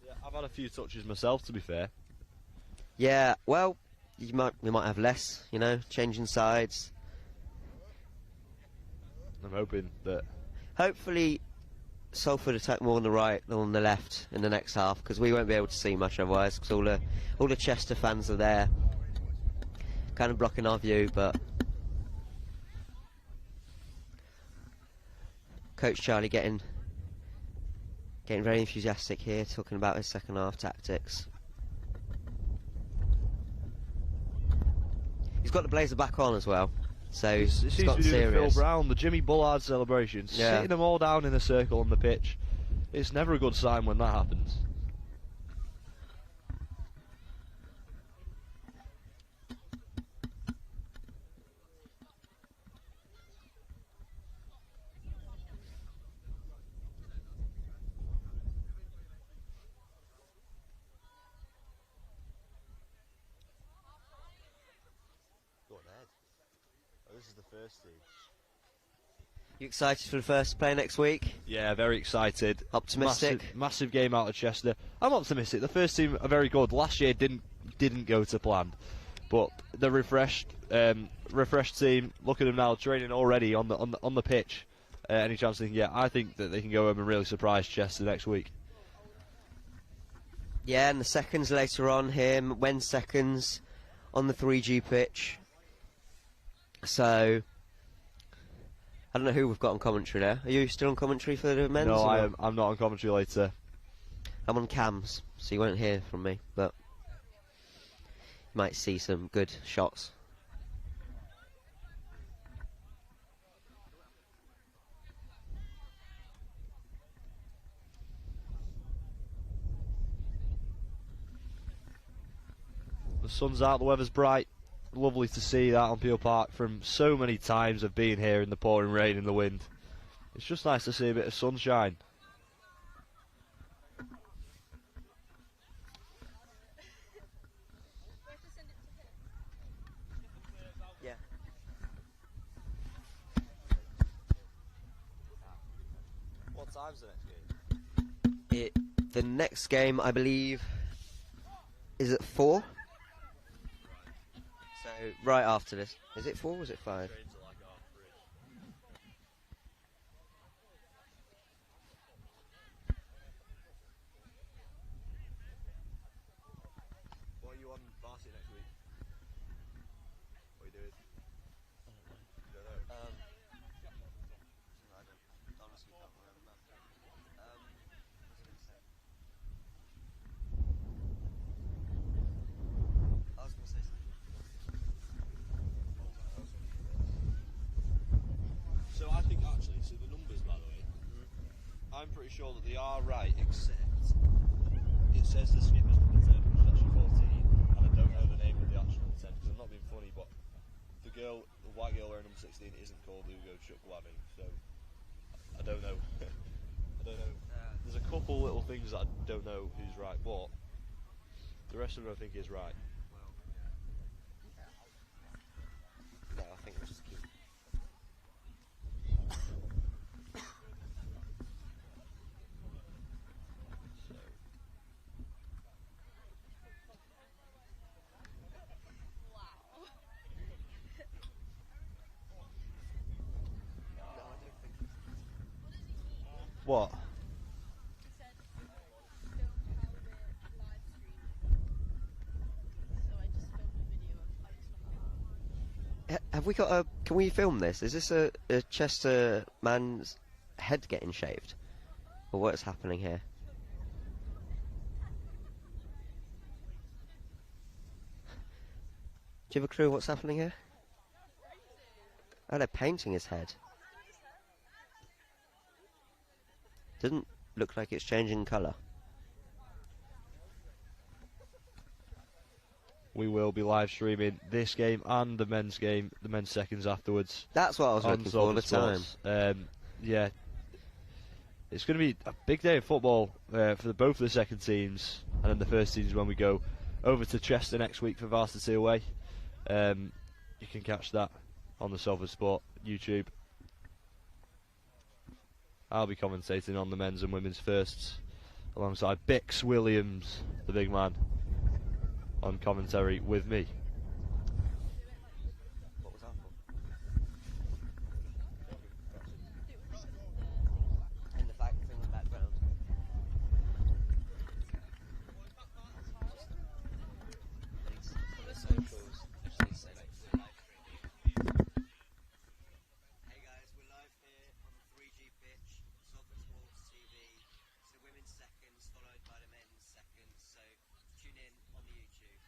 Yeah, I've had a few touches myself, to be fair. Yeah, well, we might have less, you know, changing sides. I'm hoping that... Hopefully, Salford attack more on the right than on the left in the next half, because we won't be able to see much otherwise, because all the Chester fans are there, kind of blocking our view. But Coach Charlie getting very enthusiastic here, talking about his second half tactics. He's got the blazer back on as well, so It seems he's got to be doing serious. Phil Brown, the Jimmy Bullard celebration, sitting them all down in a circle on the pitch. It's never a good sign when that happens. This is the first team. You excited for the first play next week? Yeah, very excited. Optimistic? Massive game out of Chester. I'm optimistic. The first team are very good. Last year didn't go to plan, but the refreshed team. Look at them now, training already on the pitch. Any chance they can get? I think that they can go home and really surprise Chester next week. Yeah, and the seconds later on here, when seconds on the 3G pitch. So, I don't know who we've got on commentary there. Are you still on commentary for the men's? No, I'm not on commentary later. I'm on cams, so you won't hear from me, but you might see some good shots. The sun's out, the weather's bright. Lovely to see that on Peel Park from so many times of being here in the pouring rain and the wind. It's just nice to see a bit of sunshine. Yeah. What time's the next game? The next game, I believe, is at 4. So right after this. Is it 4 or is it 5? What are you on Varsity next week? What are you doing? You don't know? I honestly can't remember. I was going to say something. So I think actually, so the numbers, by the way, I'm pretty sure that they are right, except it says the skipper's number 10, which is actually 14, and I don't know the name of the actual 10, because I'm not being funny, but the white girl wearing number 16 isn't called Ugo Chukwami, so I don't know. I don't know. There's a couple little things that I don't know who's right, but the rest of them I think is right. No, I think we'll just keep. What? Have we got a? Can we film this? Is this a Chester man's head getting shaved, or what's happening here? Do you have a clue what's happening here? Oh, they're painting his head. Doesn't look like it's changing colour. we will be live streaming this game and the men's game, the men's seconds afterwards. That's what I was on looking for all the Salford time. Sports. Yeah, it's going to be a big day of football for both of the second teams, and then the first teams when we go over to Chester next week for Varsity away. You can catch that on the Salford Sport YouTube. I'll be commentating on the men's and women's firsts alongside Bix Willams, the big man, on commentary with me. What was that for? And the fact in the background. Socials. Hey guys, we're live here on the 3G pitch, Salford Sports TV. It's the women's seconds followed by the men's seconds, so tune in on the YouTube.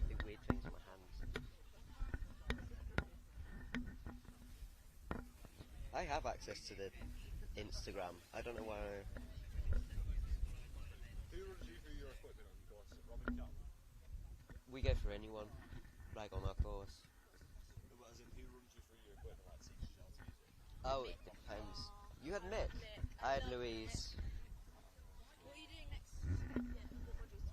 Do weird things with my hands. I have access to the Instagram. I don't know why. Who runs you through your equipment on course? Robin Camp? We go for anyone, like on our course. No, as in who runs you through your equipment, like teaches you how to use it? Oh, it depends. You had Mick. I had Louise. What are you doing next? Yeah, what modules?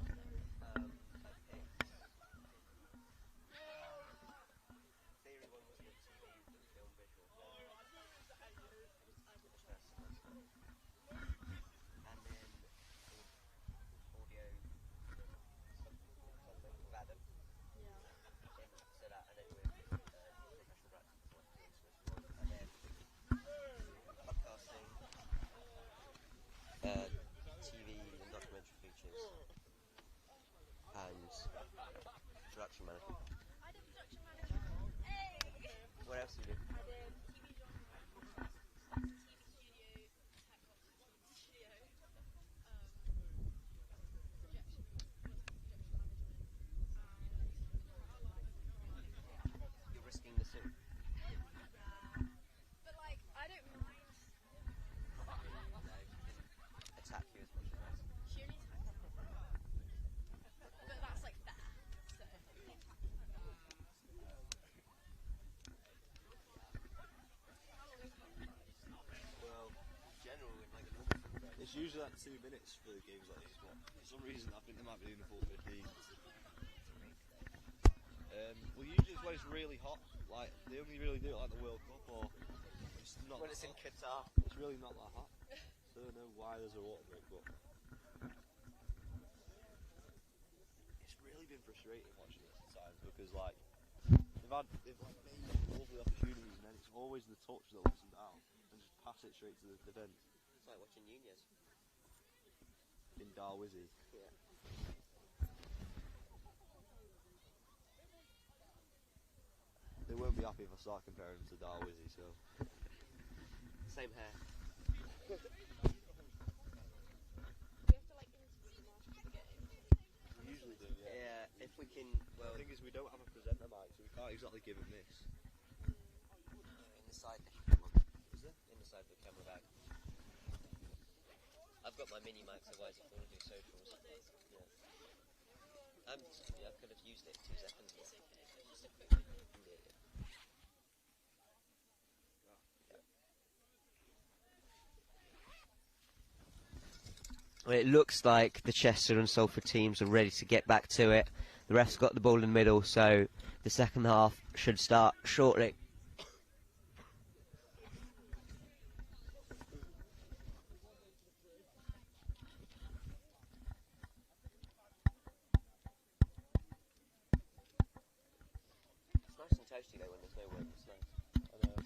Theory one was with TV, the film visual. And then audio something with Adam. So that, and then with professional practice, and then podcasting, TV and documentary features, and production management. I did production management. Hey! What else do you do? I did TV drama, TV studio, tech ops studio, projection management, You're risking the suit. but like, I don't mind. No, she didn't attack you as much as us. She only types. But that's like fair. So. Well, general in like a normal football. It's usually like 2 minutes for games like these, but for some reason I think they might be doing the full 15. Well, usually it's when it's really hot. Like they only really do it like the World Cup, or it's not. When that it's in hot. Qatar. It's really not that hot. So I don't know why there's a water break, but it's really been frustrating watching this at times because like they've like made lovely opportunities and then it's always the touch that lets them down and just pass it straight to the defence. It's like watching Nunez. In Darwizzy. Yeah. They won't be happy if I start comparing them to Darwizzy, so. Same hair. We have to like interview them after the game. We usually do, yeah. Yeah, if we can, well, The thing is, we don't have a presenter mic, so we can't exactly give him this. in the side there should be one. Is there? In the side of the camera bag. I've got my mini mics, otherwise if I want to do socials. Yeah. Yeah, I could have used it 2 seconds ago. Well, it looks like the Chester and Salford teams are ready to get back to it. The ref's got the ball in the middle, so the second half should start shortly. It's nice and toasty though when there's no wind. It's nice. I know.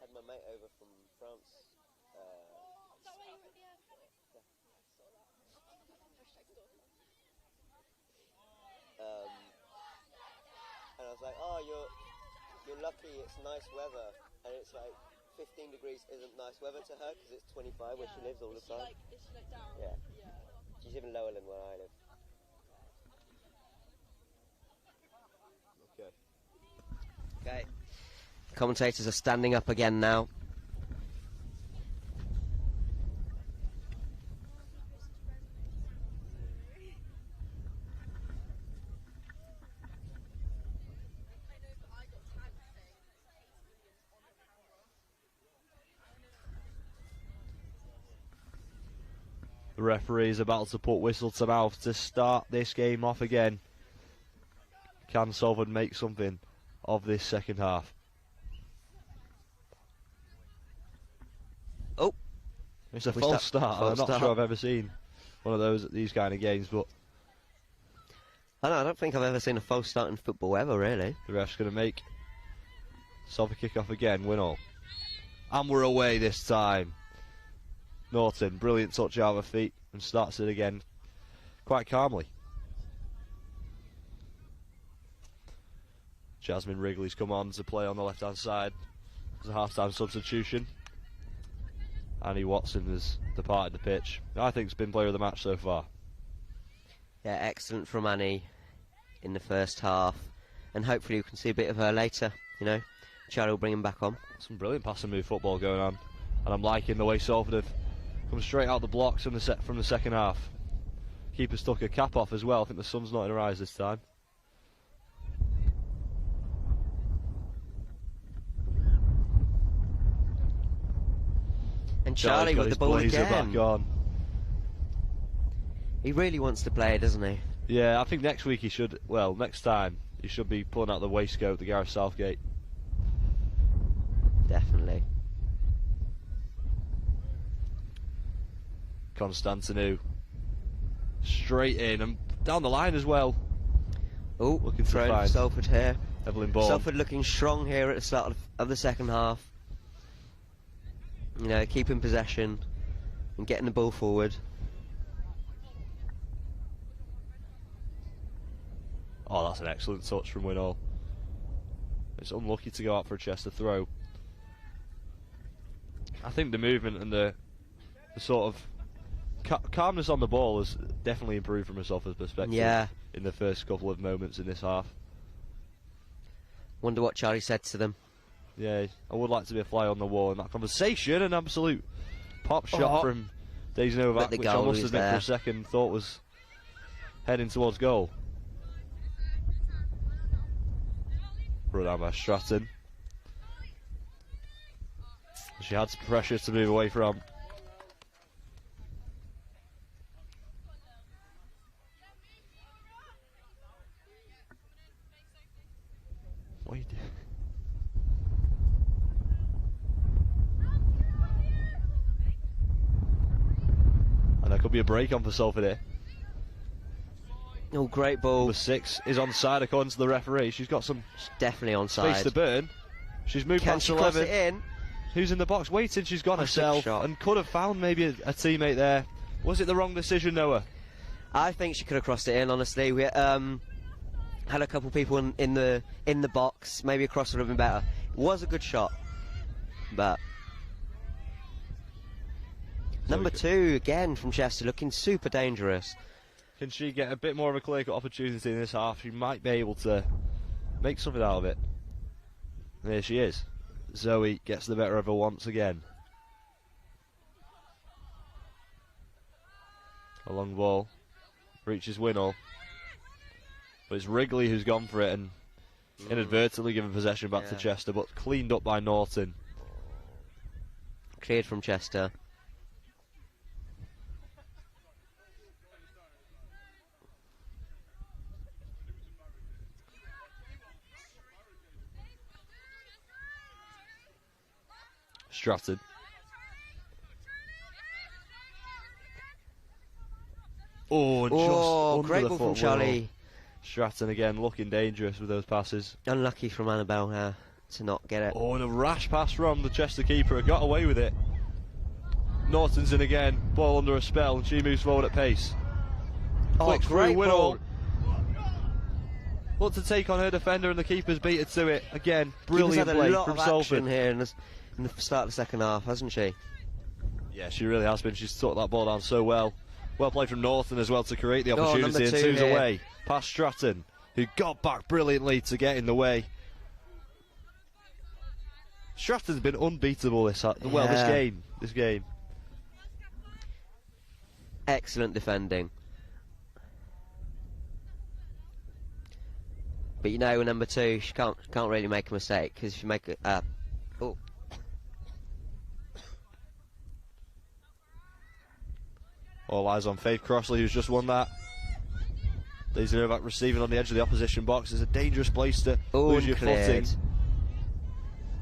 Had my mate over from France. Is that where you were at the airport? Yeah. Saw that. Hashtag stalker. And I was like, oh, you're lucky, it's nice weather. And it's like 15 degrees isn't nice weather to her because it's 25 where she lives all the time. Is she like down? Yeah. Yeah. She's even lower than where I live. Okay. Commentators are standing up again now. The referee is about to put whistle to mouth to start this game off again. Can Salford make something of this second half? Oh, it's a false start. I'm not start. sure I've ever seen one of those at these kind of games, but I don't think I've ever seen a false start in football ever, really. the ref's going to make Salford kick off again, win all. And we're away this time. Norton, brilliant touch out of her feet and starts it again quite calmly. Jasmine Wrigley's come on to play on the left hand side as a half-time substitution. Annie Watson has departed the pitch. I think it's been player of the match so far. Yeah, excellent from Annie in the first half, and hopefully we can see a bit of her later. You know, Charlie will bring him back on. Some brilliant pass and move football going on, and I'm liking the way Salford have come straight out the blocks from the second half. Keeper's took her cap off as well. I think the sun's not in her eyes this time. And Charlie with the ball blazer again. Back on. He really wants to play, doesn't he? Yeah, I think next week he should. Well, next time he should be pulling out the waistcoat, the Gareth Southgate. Definitely. Constantinou straight in and down the line as well. Oh, Looking to throw for find Salford here. Evelyn Bourne. Salford looking strong here at the start of the second half. You know, keeping possession and getting the ball forward. Oh, that's an excellent touch from Winall. It's unlucky to go out for a Chester throw. I think the movement and the sort of calmness on the ball has definitely improved from a Salford's perspective. Yeah. In the first couple of moments in this half. Wonder what Charlie said to them. Yeah, I would like to be a fly on the wall in that conversation. An absolute pop shot from Daisy Novak, the which I goal must is admit there. for a second thought was heading towards goal. Run out by Stratton. She had some pressure to move away from. What are you doing? And there could be a break on for Salford here. Oh, great ball. Number 6 is onside according to the referee. She's got some Definitely space onside. to burn. She's moved Can past she cross 11. it in? Who's in the box waiting? She's gone Classic herself shot. and could have found maybe a teammate there. Was it the wrong decision, Noah? I think she could have crossed it in, honestly. We had a couple people in the box. Maybe a cross would have been better. It was a good shot, but number 2 again from Chester, looking super dangerous. Can she get a bit more of a clear-cut opportunity in this half? She might be able to make something out of it. And there she is. Zoe gets the better of her once again. A long ball. Reaches Winall. But it's Wrigley who's gone for it and inadvertently given possession back to Chester, but cleaned up by Norton. Cleared from Chester. Stratton. Oh, and just under great the ball foot from of Charlie. Winall. Stratton again looking dangerous with those passes. Unlucky from Annabelle to not get it. Oh, and a rash pass from the Chester keeper. Got away with it. Norton's in again. Ball under a spell, and she moves forward at pace. Flicks through great Winall. ball. Look to take on her defender, and the keeper's beat her to it. Again, Keeper's brilliant had a play lot from of action Salford. here in the start of the second half, hasn't she? Yeah, she really has been. She's took that ball down so well. Well played from Norton as well to create the number opportunity. And 2 two's here. away. Past Stratton, who got back brilliantly to get in the way. Stratton's been unbeatable this game. Excellent defending. But you know, number 2, she can't really make a mistake, because if you make a All eyes on Faith Crossley, who's just won that. Daisy Novak receiving on the edge of the opposition box. It's a dangerous place to lose your footing.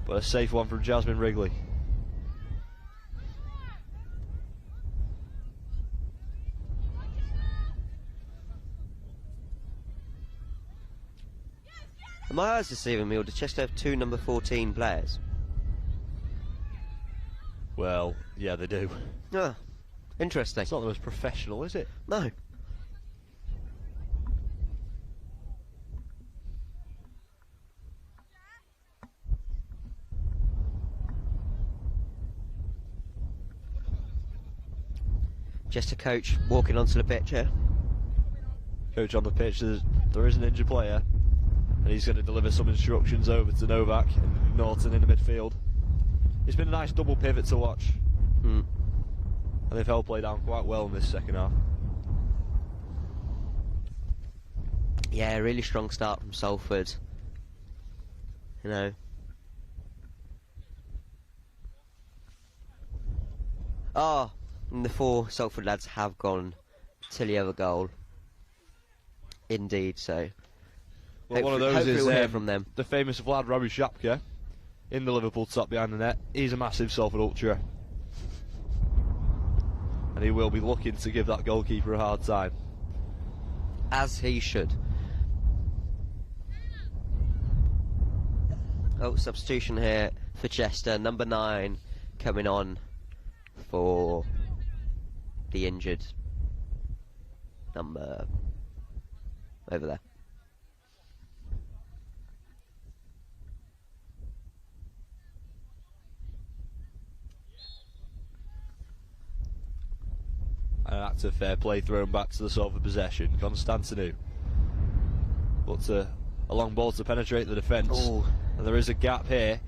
But a safe one from Jasmine Wrigley. Are my eyes deceiving me, or does Chester have 2 number 14 players? Well, yeah, they do. Ah, interesting. It's not the most professional, is it? No. Just a coach walking onto the pitch here. Coach on the pitch, there is an injured player, and he's going to deliver some instructions over to Novak and Norton in the midfield. It's been a nice double pivot to watch. And they've held play down quite well in this second half. Yeah, really strong start from Salford. You know. Oh, and the 4 Salford lads have gone to the other goal. Indeed, so. Well, one of those hopefully is we'll hear from them. the famous Vlad Rabushapka in the Liverpool top behind the net. He's a massive Salford ultra, and he will be looking to give that goalkeeper a hard time. As he should. Oh, substitution here for Chester. Number 9 coming on for the injured number over there. An act of fair play thrown back to the Salford possession. Constantinu looks a long ball to penetrate the defence. Oh. And there is a gap here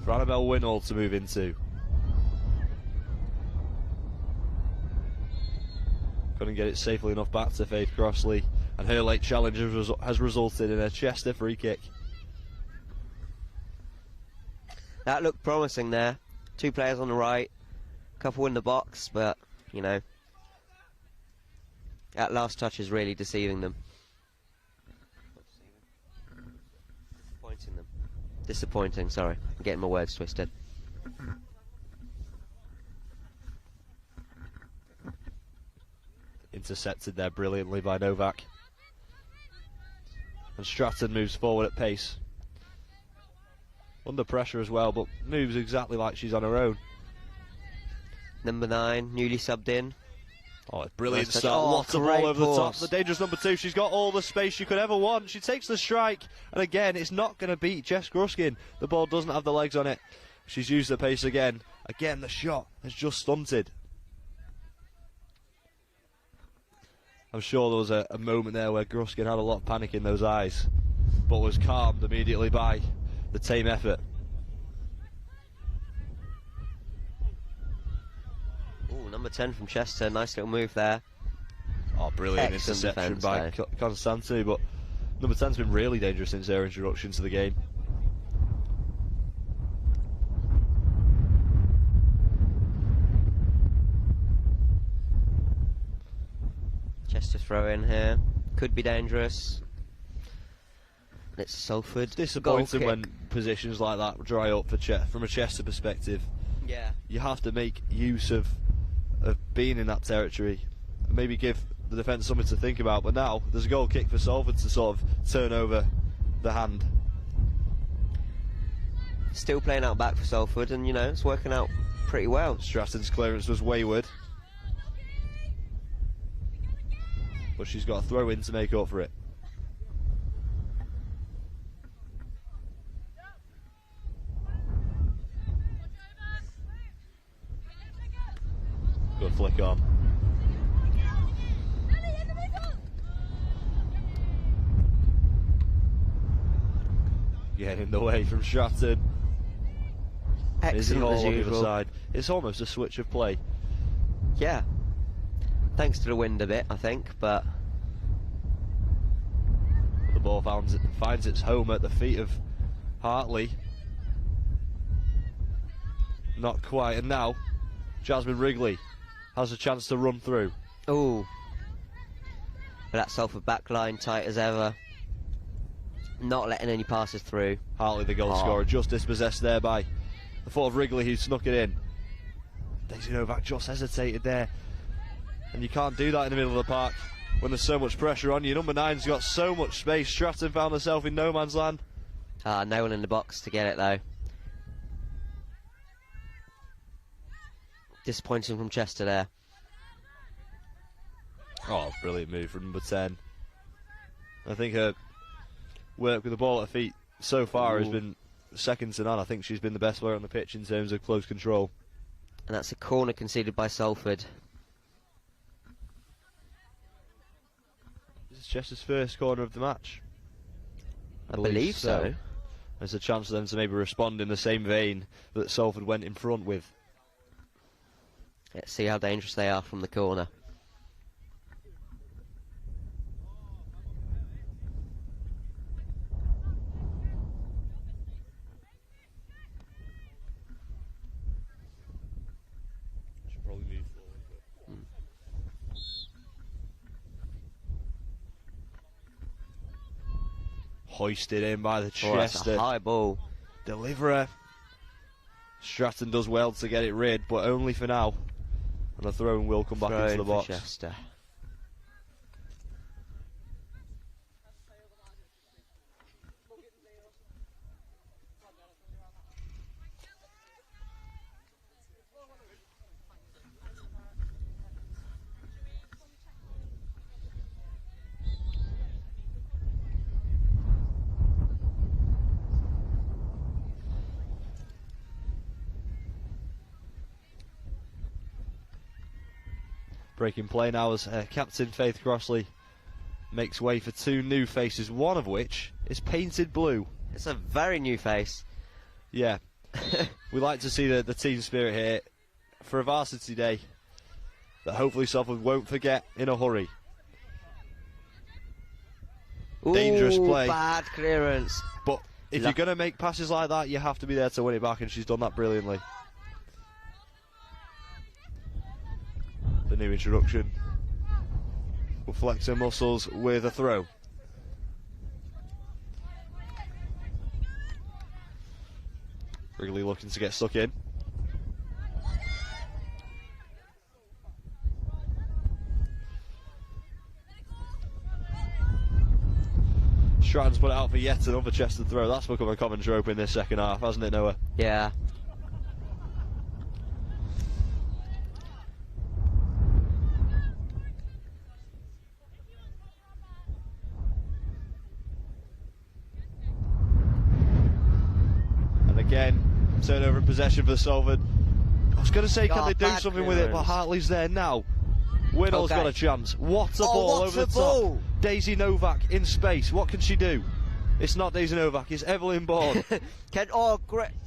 for Annabelle Winnall to move into. Couldn't get it safely enough back to Faith Crossley, and her late challenge has resulted in a Chester free kick. That looked promising there. 2 players on the right, a couple in the box, but, you know, that last touch is really deceiving them. Disappointing them. Disappointing, sorry. I'm getting my words twisted. Intercepted there brilliantly by Novak. And Stratton moves forward at pace. Under pressure as well, but moves exactly like she's on her own. Number 9, newly subbed in. Oh, a brilliant Nice touch. start. Oh, Lots of great ball over the top. pass. The dangerous number 2. She's got all the space she could ever want. She takes the strike, and again, it's not going to beat Jess Gruskin. The ball doesn't have the legs on it. She's used the pace again. Again, the shot has just stunted. I'm sure there was a moment there where Gruskin had a lot of panic in those eyes, but was calmed immediately by the team effort. Ooh, number 10 from Chester, nice little move there. Oh, brilliant Excellent interception by defence, Constantinu, but number 10's been really dangerous since her introduction to the game. Chester throw in here. Could be dangerous. And it's Salford. Disappointing goal when kick. positions like that dry up for from a Chester perspective. Yeah. You have to make use of being in that territory and maybe give the defence something to think about. But now there's a goal kick for Salford to sort of turn over the hand. Still playing out back for Salford, and you know, it's working out pretty well. Stratton's clearance was wayward, but she's got a throw in to make up for it. Good flick on. Getting in the way from Stratton. Izzy Excellent Hall as on the other usual. side. It's almost a switch of play. Yeah. Thanks to the wind a bit, I think, but The ball finds its home at the feet of Hartley. Not quite, and now Jasmine Wrigley has a chance to run through. ooh. But that Salford back line tight as ever. Not letting any passes through. Hartley, the goal scorer, just dispossessed there by the foot of Wrigley, who snuck it in. Daisy Novak just hesitated there. And you can't do that in the middle of the park when there's so much pressure on you. Number 9's got so much space. Stratton found herself in no man's land. No one in the box to get it though. Disappointing from Chester there. Oh, brilliant move from number 10. I think her work with the ball at her feet so far has been second to none. I think she's been the best player on the pitch in terms of close control. And that's a corner conceded by Salford. This is Chester's first corner of the match. I believe so. There's a chance for them to maybe respond in the same vein that Salford went in front with. Let's see how dangerous they are from the corner. Should probably move forward. Hoisted in by the Oh, that's Chester a high ball. deliverer. Stratton does well to get it rid, but only for now. And the throw-in will come back Throw into in the for box. Chester. Breaking play now as Captain Faith Crossley makes way for two new faces, one of which is painted blue. It's a very new face. Yeah, we like to see the team spirit here for a varsity day that hopefully Salford won't forget in a hurry. Dangerous Ooh, play. Bad clearance. But if you're going to make passes like that, you have to be there to win it back, and she's done that brilliantly. The new introduction will flex her muscles with a throw. Wrigley looking to get stuck in. Stratton's put it out for yet another Chester throw. That's become a common trope in this second half, hasn't it, Noah? Yeah. And again, turnover in possession for Salford. I was going to say, can they do bad something with it? But clearance. Hartley's there now. Winnell's Okay. got a chance. What a Oh, ball what over a the ball. top. Daisy Novak in space. What can she do? It's not Daisy Novak, it's Evelyn Bourne.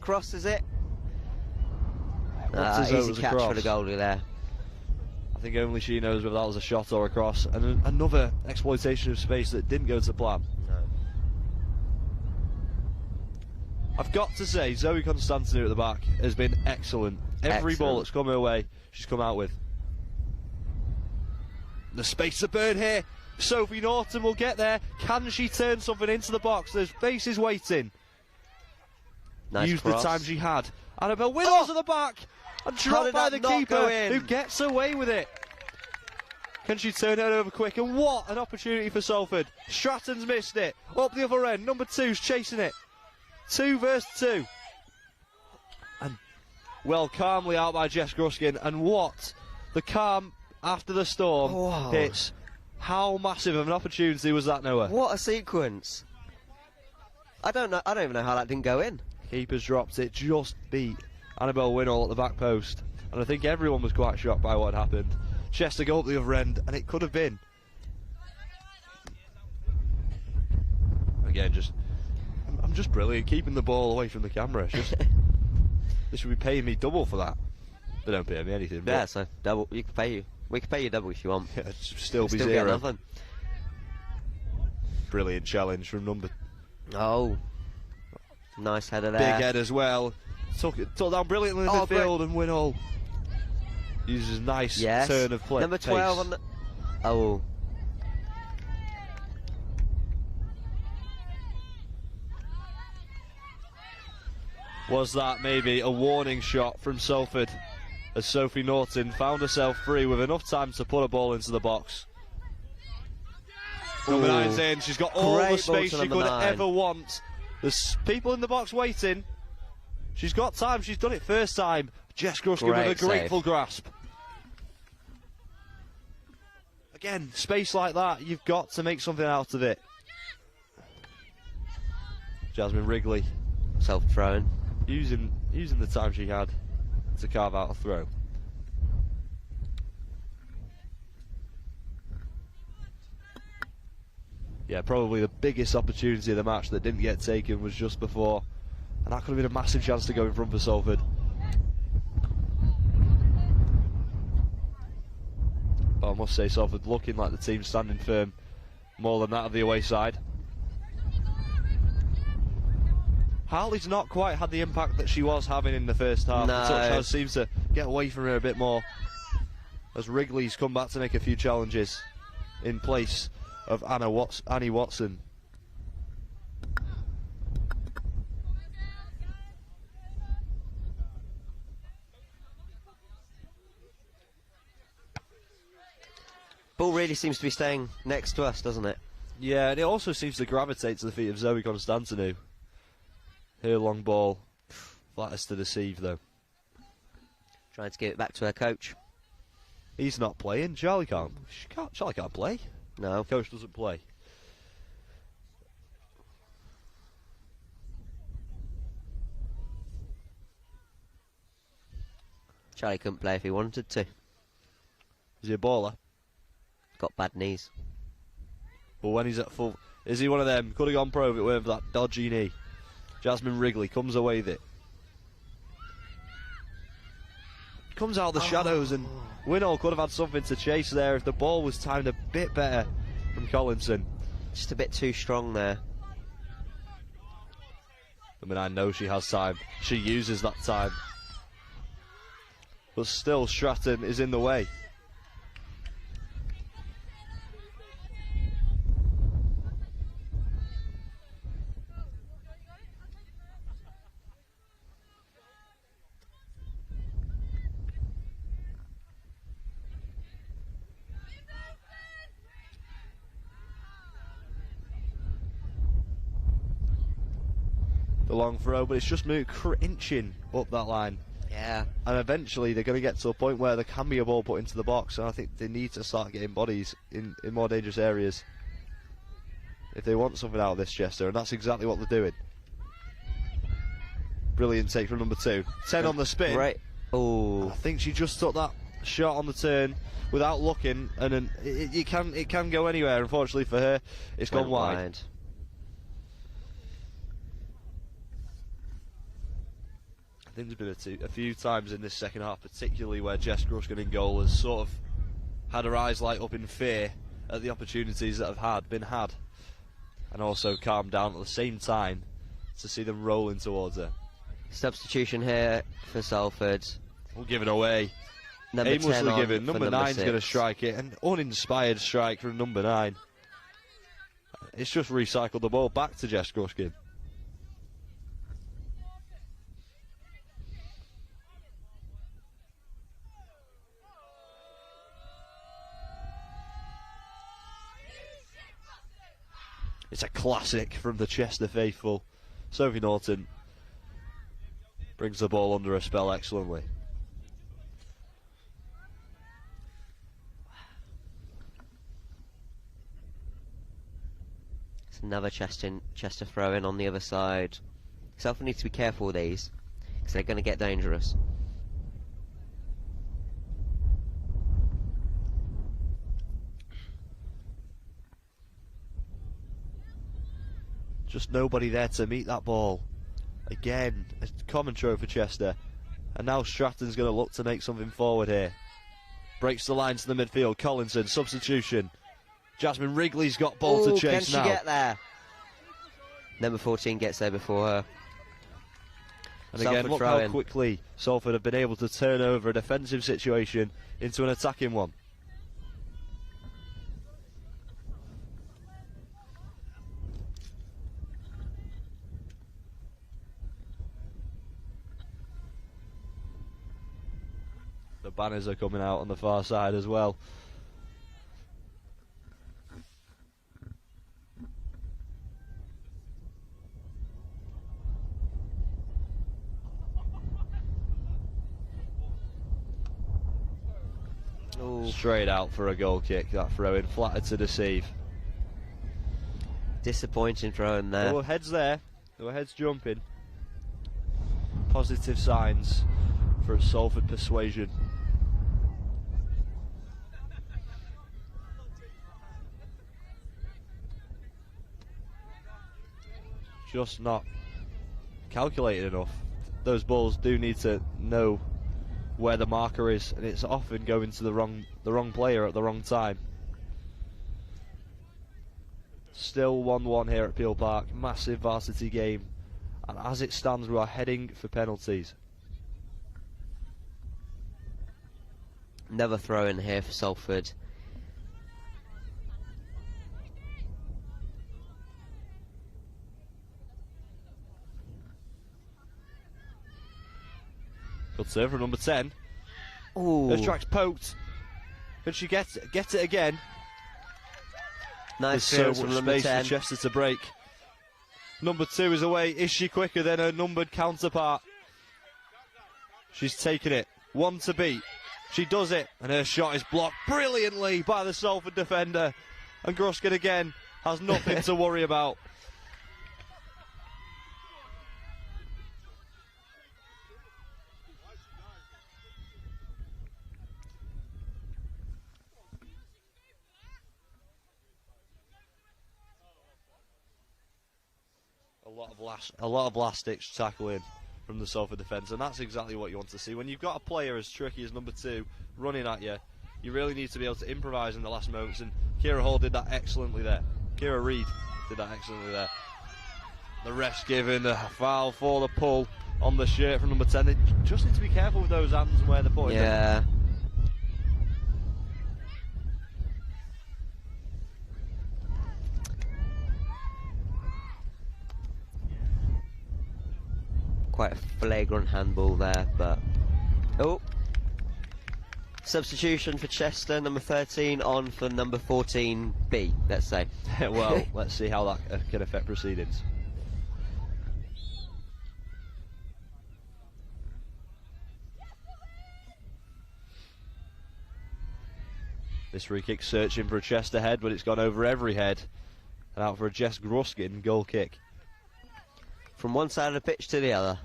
Crosses it. What's his Easy overs catch across? for the goalie there. I think only she knows whether that was a shot or a cross. And another exploitation of space that didn't go to plan. I've got to say, Zoe Constantinu at the back has been excellent. Every ball Excellent. that's come her way, she's come out with. The space to burn here. Sophie Norton will get there. Can she turn something into the box? There's faces waiting. Nice Used cross. the time she had. Annabelle Winnell's at the back. And How dropped did by that the not keeper, go in? who gets away with it. Can she turn it over quick? And what an opportunity for Salford. Stratton's missed it. Up the other end. Number 2's chasing it. 2 versus 2. And well, calmly out by Jess Gruskin. And what the calm after the storm Wow. hits. How massive of an opportunity was that, Noah? What a sequence. I don't even know how that didn't go in. Keeper's dropped it, just beat Annabelle Winnell at the back post. And I think everyone was quite shocked by what had happened. Chester go up the other end, and it could have been. Again, I'm just brilliant, keeping the ball away from the camera. It's just They should be paying me double for that. They don't pay me anything. Yeah, But so double. You can pay you. We can pay you double if you want. it'd still be Still get zero. nothing. Brilliant challenge from number. Oh, nice header there. Big head as well. Took down brilliantly in Oh, midfield, and Winall uses a nice Yes. turn of play. Number 12 pace. on the. Oh. Was that maybe a warning shot from Salford as Sophie Norton found herself free with enough time to put a ball into the box? Number Ooh. 9's in. She's got all Great the ball space to she number could 9. ever want. There's people in the box waiting. She's got time. She's done it first time. Jess Gruskin with a Great save. grateful grasp. Again, space like that, you've got to make something out of it. Jasmine Wrigley Self-throwing. using the time she had to carve out a throw. Yeah, probably the biggest opportunity of the match that didn't get taken was just before, and that could have been a massive chance to go in front for Salford. But I must say, Salford looking like the team standing firm more than that of the away side. Hartley's not quite had the impact that she was having in the first half. No. The touch has seems to get away from her a bit more as Wrigley's come back to make a few challenges in place of Annie Watson. Ball really seems to be staying next to us, doesn't it? Yeah, and it also seems to gravitate to the feet of Zoe Constantinou. Her long ball, flatters to deceive though. Trying to give it back to her coach. He's not playing. Charlie can't play. No. Coach doesn't play. Charlie couldn't play if he wanted to. Is he a baller? Got bad knees. But when he's at full, is he one of them? Could have gone pro if it weren't for that dodgy knee. Jasmine Wrigley comes away with it. Comes out of the shadows, and Winall could have had something to chase there if the ball was timed a bit better from Collinson. Just a bit too strong there. I mean, I know she has time. She uses that time. But still, Stratton is in the way. The long throw, but it's just moved inching up that line. Yeah. And eventually they're going to get to a point where there can be a ball put into the box, and I think they need to start getting bodies in more dangerous areas if they want something out of this, Chester, and that's exactly what they're doing. Brilliant take from number 2. 10 on the spin. Right. Oh. I think she just took that shot on the turn without looking, and then it can go anywhere. Unfortunately for her, it's gone wide. I think there's been a few times in this second half, particularly where Jess Gruskin in goal has sort of had her eyes light up in fear at the opportunities that have been had, and also calmed down at the same time to see them rolling towards her. Substitution here for Salford. We'll give it away. Number Aimlessly 10 on given. for Number 9's going to 6. strike it. An uninspired strike from number 9. It's just recycled the ball back to Jess Gruskin. It's a classic from the Chester faithful. Sophie Norton brings the ball under her spell excellently. It's another Chester throw in on the other side. Salford needs to be careful with these, because they're going to get dangerous. Just nobody there to meet that ball. Again, a common trope for Chester. And now Stratton's going to look to make something forward here. Breaks the line to the midfield. Collinson, substitution. Jasmine Wrigley's got ball to chase now. Can she get there? Number 14 gets there before her. And again, look how quickly Salford have been able to turn over a defensive situation into an attacking one. The banners are coming out on the far side as well. Ooh. Straight out for a goal kick, that throw-in, flattered to deceive. Disappointing throw-in there. There were heads there, there were heads jumping. Positive signs for Salford persuasion. Just not calculated enough. Those balls do need to know where the marker is, and it's often going to the wrong player at the wrong time. Still 1-1 here at Peel Park. Massive Varsity game, and as it stands we are heading for penalties. Another throw in here for Salford. Good serve from number 10. Ooh. Her track's poked. Can she get it again? Nice There's clearance so from much number space 10. for Chester to break. Number 2 is away. Is she quicker than her numbered counterpart? She's taken it. One to beat. She does it, and her shot is blocked brilliantly by the Salford defender. And Gruskin again has nothing to worry about. A lot of last-ditch tackling from the Salford defence, and that's exactly what you want to see. When you've got a player as tricky as number 2 running at you, you really need to be able to improvise in the last moments, and Kira Hall did that excellently there. Kira Reid did that excellently there. The ref's giving a foul for the pull on the shirt from number 10. They just need to be careful with those hands and where they're putting them. Yeah. Quite a flagrant handball there, but oh, substitution for Chester, number 13 on for number 14B, let's say. Well, let's see how that can affect proceedings. This free kick searching for a Chester head, but it's gone over every head and out for a Jess Gruskin goal kick. From one side of the pitch to the other.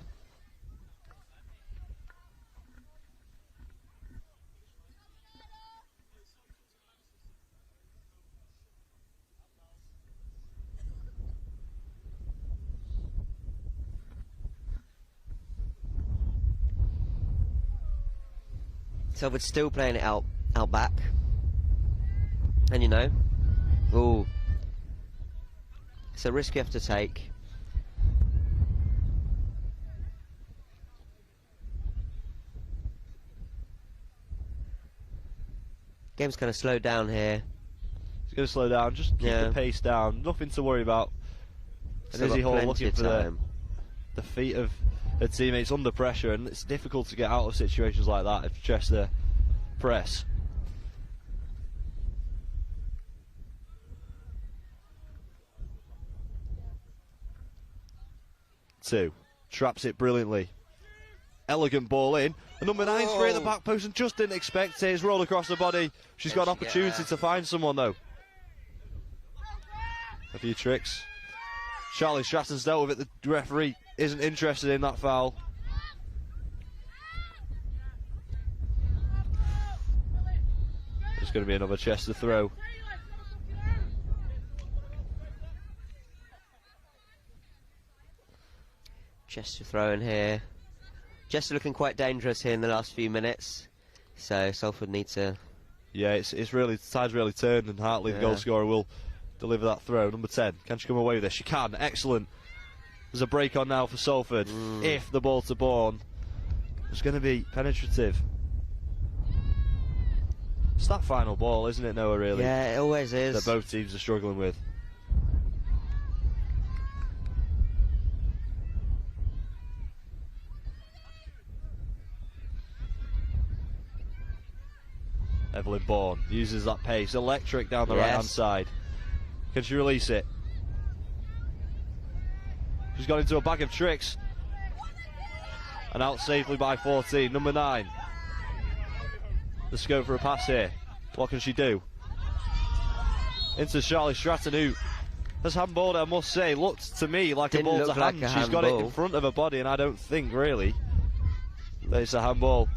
Salford still playing it out back. And you know, ooh, it's a risk you have to take. Game's kind of slowed down here. It's going to slow down, just keep the pace down, nothing to worry about. And Still Izzy got Hall plenty looking of for time. the feet of her teammates under pressure, and it's difficult to get out of situations like that if Chester press. Two, traps it brilliantly. Elegant ball in. The number 9 straight at the back post and just didn't expect it. It's rolled across the body. She's got an opportunity to find someone though. A few tricks. Charlie Stratton's dealt with it. The referee isn't interested in that foul. There's going to be another Chester throw. Chester throw in here. Just looking quite dangerous here in the last few minutes, so Salford need to. Yeah, it's really, the tide's really turned, and Hartley, the goal scorer, will deliver that throw. Number 10, can she come away with this? She can, excellent. There's a break on now for Salford. If the ball to Bourne is going to be penetrative. It's that final ball, isn't it, Noah, really? Yeah, it always is. That both teams are struggling with. Evelyn Bourne uses that pace, electric down the right-hand side. Can she release it? She's got into a bag of tricks. And out safely by 14, number 9. The scope for a pass here. What can she do? Into Charlie Stratton, who has handballed it, I must say. Looked to me like Didn't a ball look to like hand. a She's got it in handball. front of her body, and I don't think, really, that it's a handball.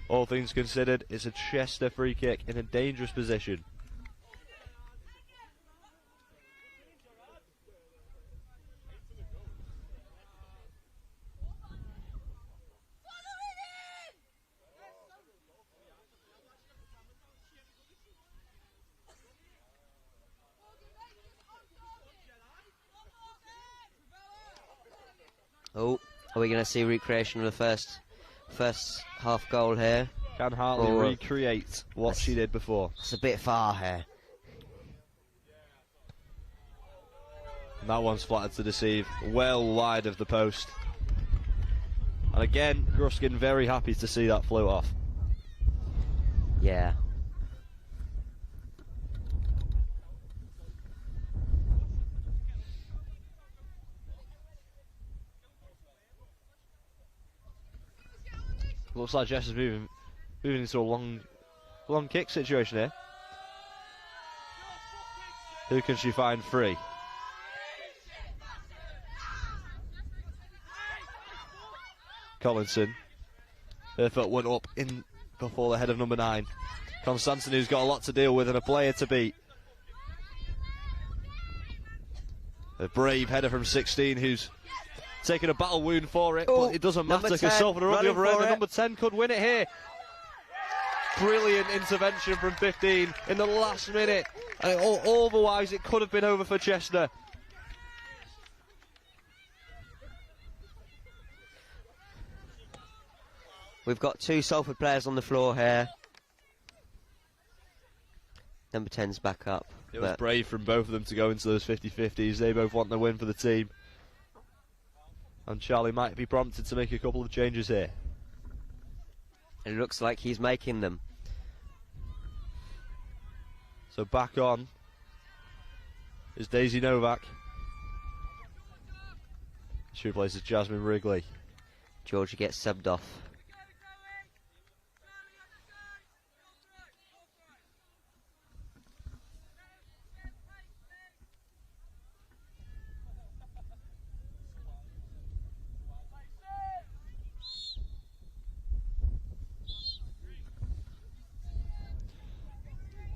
All things considered, it's a Chester free kick in a dangerous position. Oh, are we going to see recreation of the first half goal here? Can Hartley Or- recreate what she did before? It's a bit far here. And that one's flattered to deceive, well wide of the post. And again, Gruskin very happy to see that float off. Yeah. Looks like Jess is moving into a long kick situation here. Who can she find free? Collinson. Her foot went up in before the head of number 9. Constantin, who's got a lot to deal with and a player to beat. A brave header from 16 who's taking a battle wound for it, but it doesn't matter because Salford are on the other end, and number 10 could win it here. Brilliant intervention from 15 in the last minute. And otherwise it could have been over for Chester. We've got 2 Salford players on the floor here. Number 10's back up. It was brave from both of them to go into those 50-50s. They both want the win for the team. And Charlie might be prompted to make a couple of changes here. It looks like he's making them. So back on is Daisy Novak. She replaces Jasmine Wrigley. Georgia gets subbed off.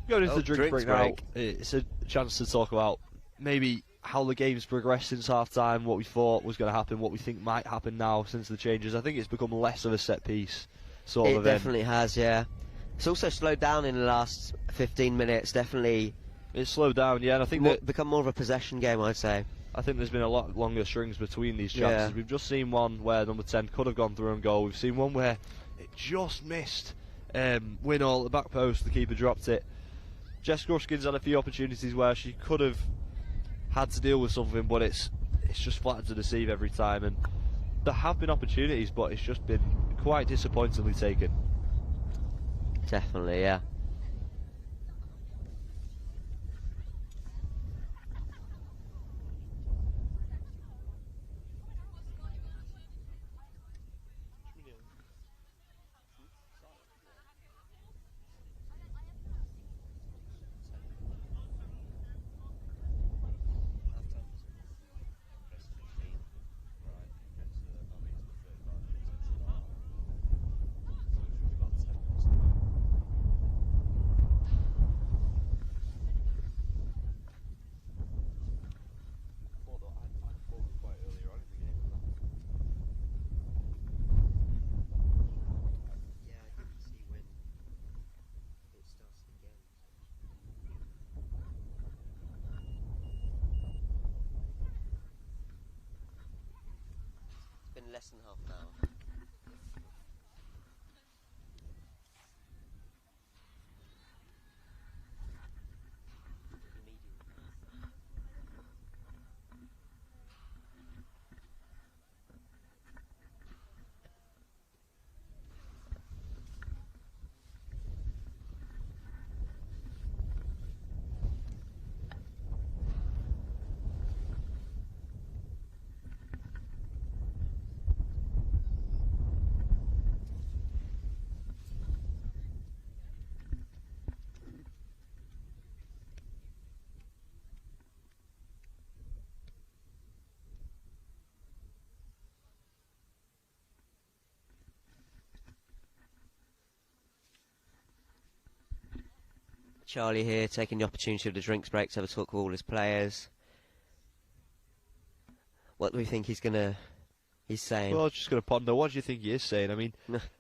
Going into the drink drinks break now, break. it's a chance to talk about maybe how the game's progressed since half-time, what we thought was going to happen, what we think might happen now since the changes. I think it's become less of a set-piece sort of It event. definitely has, yeah. It's also slowed down in the last 15 minutes, definitely. It's slowed down, yeah, and I think that Become more of a possession game, I'd say. I think there's been a lot longer strings between these chances. Yeah. We've just seen one where number 10 could have gone through and goal. We've seen one where it just missed. Win all at the back post, the keeper dropped it. Jess Gruskin's had a few opportunities where she could have had to deal with something, but it's just flattered to deceive every time. And there have been opportunities, but it's just been quite disappointingly taken. Definitely, yeah. In less than half an hour. Charlie here, taking the opportunity of the drinks break to have a talk with all his players. What do we think he's saying? Well, I was just going to ponder. What do you think he is saying? I mean,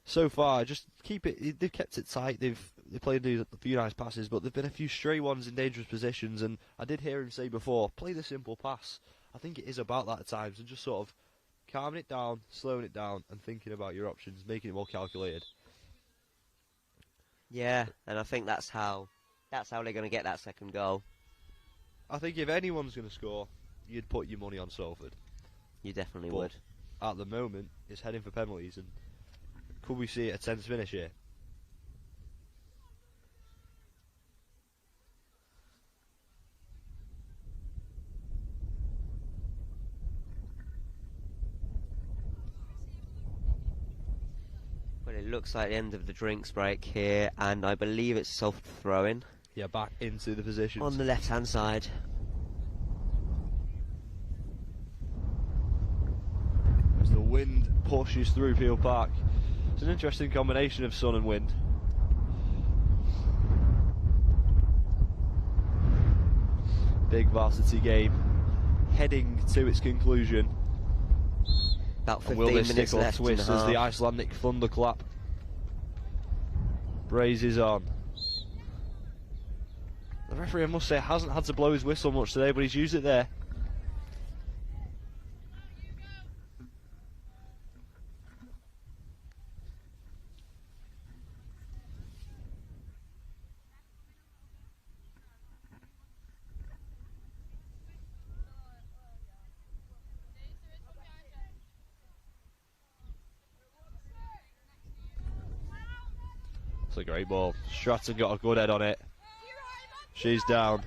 so far, just keep it. They've kept it tight. They played a few nice passes, but there've been a few stray ones in dangerous positions. And I did hear him say before, play the simple pass. I think it is about that at times, and just sort of calming it down, slowing it down, and thinking about your options, making it more calculated. Yeah, and I think that's how they're going to get that second goal. I think if anyone's going to score, you'd put your money on Salford. You definitely But would. at the moment, it's heading for penalties, and could we see a tense finish here? Well, it looks like the end of the drinks break here, and I believe it's Salford throwing Yeah, back into the positions. on the left-hand side. As the wind pushes through Peel Park. It's an interesting combination of sun and wind. Big varsity game heading to its conclusion. About And 15 will this minutes stick or left in twist the as the half. Icelandic thunderclap braces on? The referee, I must say, hasn't had to blow his whistle much today, but he's used it there. It's a great ball. Stratton got a good head on it. She's down.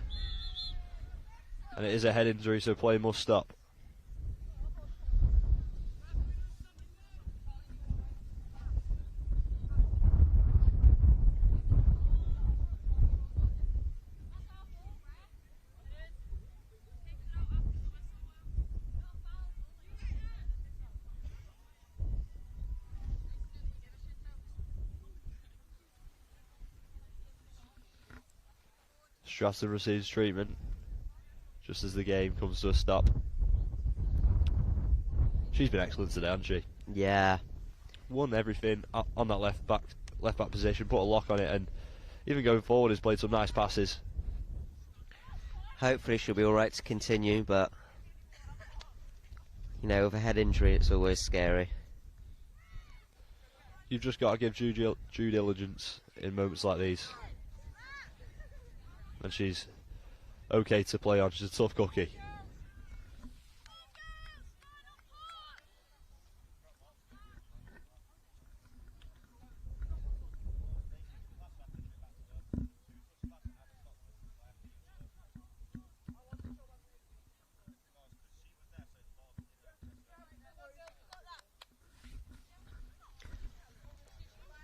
And it is a head injury, so play must stop. Stratton receives treatment just as the game comes to a stop. She's been excellent today, hasn't she? Yeah. Won everything on that left back position, put a lock on it, and even going forward has played some nice passes. Hopefully she'll be alright to continue, but you know, with a head injury it's always scary. You've just got to give due diligence in moments like these. And she's okay to play on. She's a tough cookie.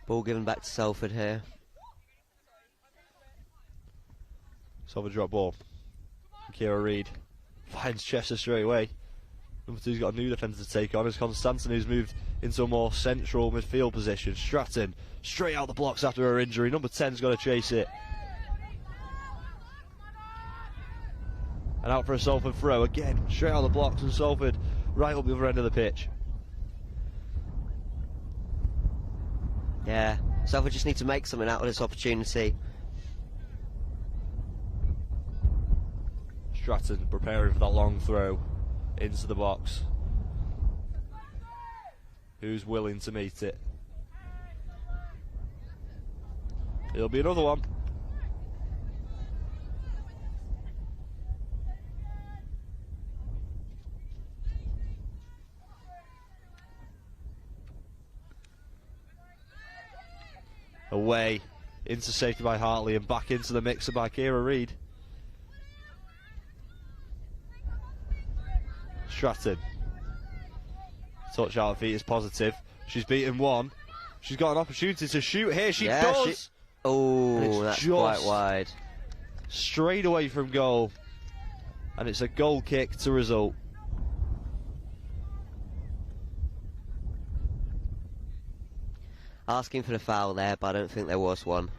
Ball given back to Salford here. Salford drop ball. Kira Reid finds Chester straight away. Number 2's got a new defender to take on. It's Constantin who's moved into a more central midfield position. Stratton straight out the blocks after her injury. Number 10's got to chase it. And out for a Salford throw again. Straight out the blocks, and Salford right up the other end of the pitch. Yeah, Salford just need to make something out of this opportunity. Stratton preparing for that long throw into the box. who's willing to meet it. It'll be another one. Away, into safety by Hartley and back into the mixer by Kira Reid. Stratton. Touch out of feet is positive. She's beaten one. She's got an opportunity to shoot here. She does. Oh, that's quite wide. Straight away from goal. And it's a goal kick to result. Asking for the foul there, but I don't think there was one.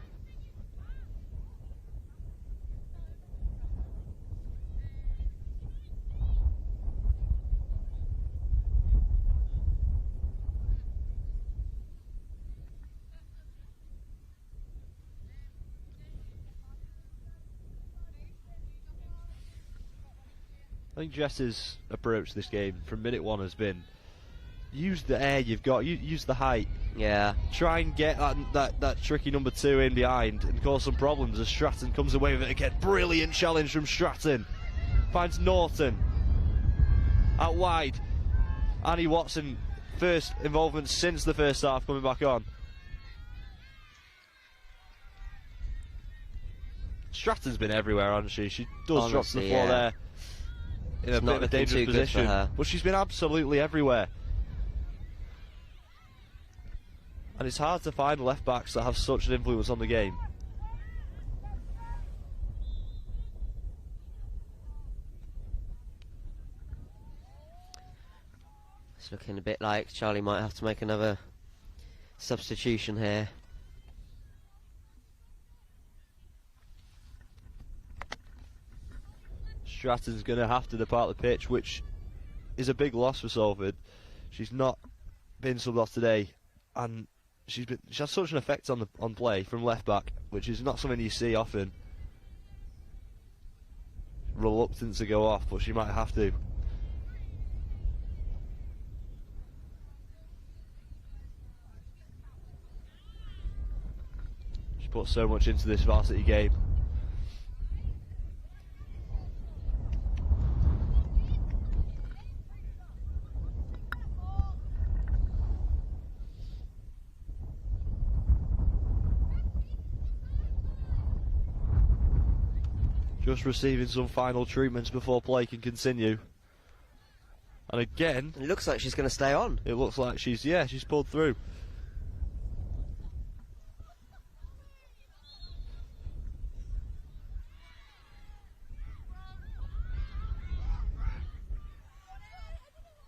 I think Jess's approach to this game from minute one has been use the air you've got, use the height. Yeah. Try and get that tricky number 2 in behind and cause some problems as Stratton comes away with it again. Brilliant challenge from Stratton. Finds Norton. Out wide. Annie Watson, first involvement since the first half, coming back on. Stratton's been everywhere, hasn't she? She does drop to the floor there in a bit of a dangerous position. But she's been absolutely everywhere. And it's hard to find left backs that have such an influence on the game. It's looking a bit like Charlie might have to make another substitution here. Stratton's going to have to depart the pitch, which is a big loss for Salford. She's not been subbed off today, and she has such an effect on play from left back, which is not something you see often. Reluctant to go off, but she might have to. She put so much into this varsity game. Just receiving some final treatments before play can continue. And again, it looks like she's going to stay on. It looks like she's pulled through.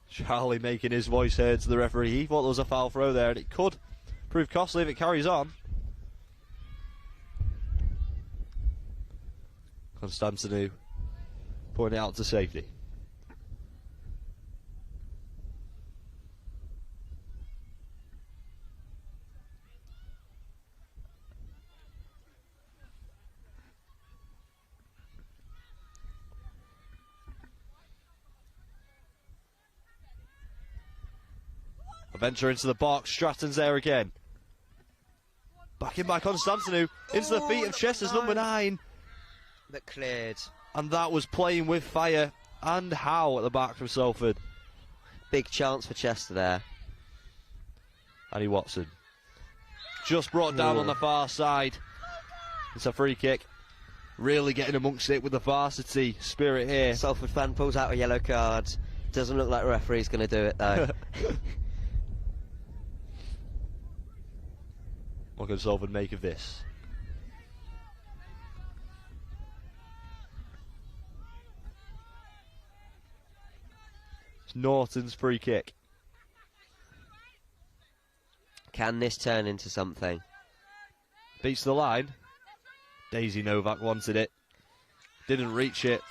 Charlie making his voice heard to the referee. He thought there was a foul throw there, and it could prove costly if it carries on. Constantinu pointing it out to safety. A venture into the box. Stratton's there again. Back in by Constantinu. Into the feet of Chester's number 9. But cleared. And that was playing with fire and how at the back from Salford. Big chance for Chester there. Annie Watson. Just brought down on the far side. It's a free kick. Really getting amongst it with the varsity spirit here. Salford fan pulls out a yellow card. Doesn't look like the referee's going to do it though. What can Salford make of this? It's Norton's free kick. Can this turn into something? Beats the line. Daisy Novak wanted it. Didn't reach it.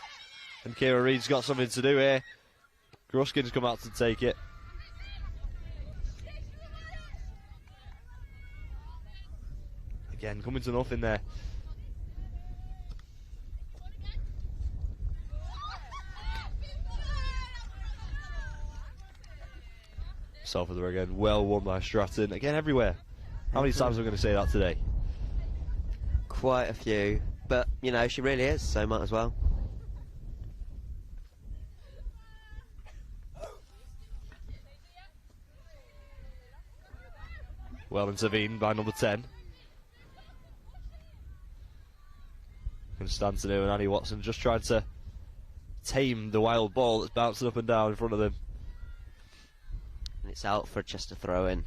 And Kira Reid's got something to do here. Gruskin's come out to take it. Again, coming to nothing there. Salford there again. Well won by Stratton. Again, everywhere. How many times are we going to say that today? Quite a few, but you know, she really is, so might as well. Well intervened by number 10. Constantino and Annie Watson just trying to tame the wild ball that's bouncing up and down in front of them. And it's out for just a throw in.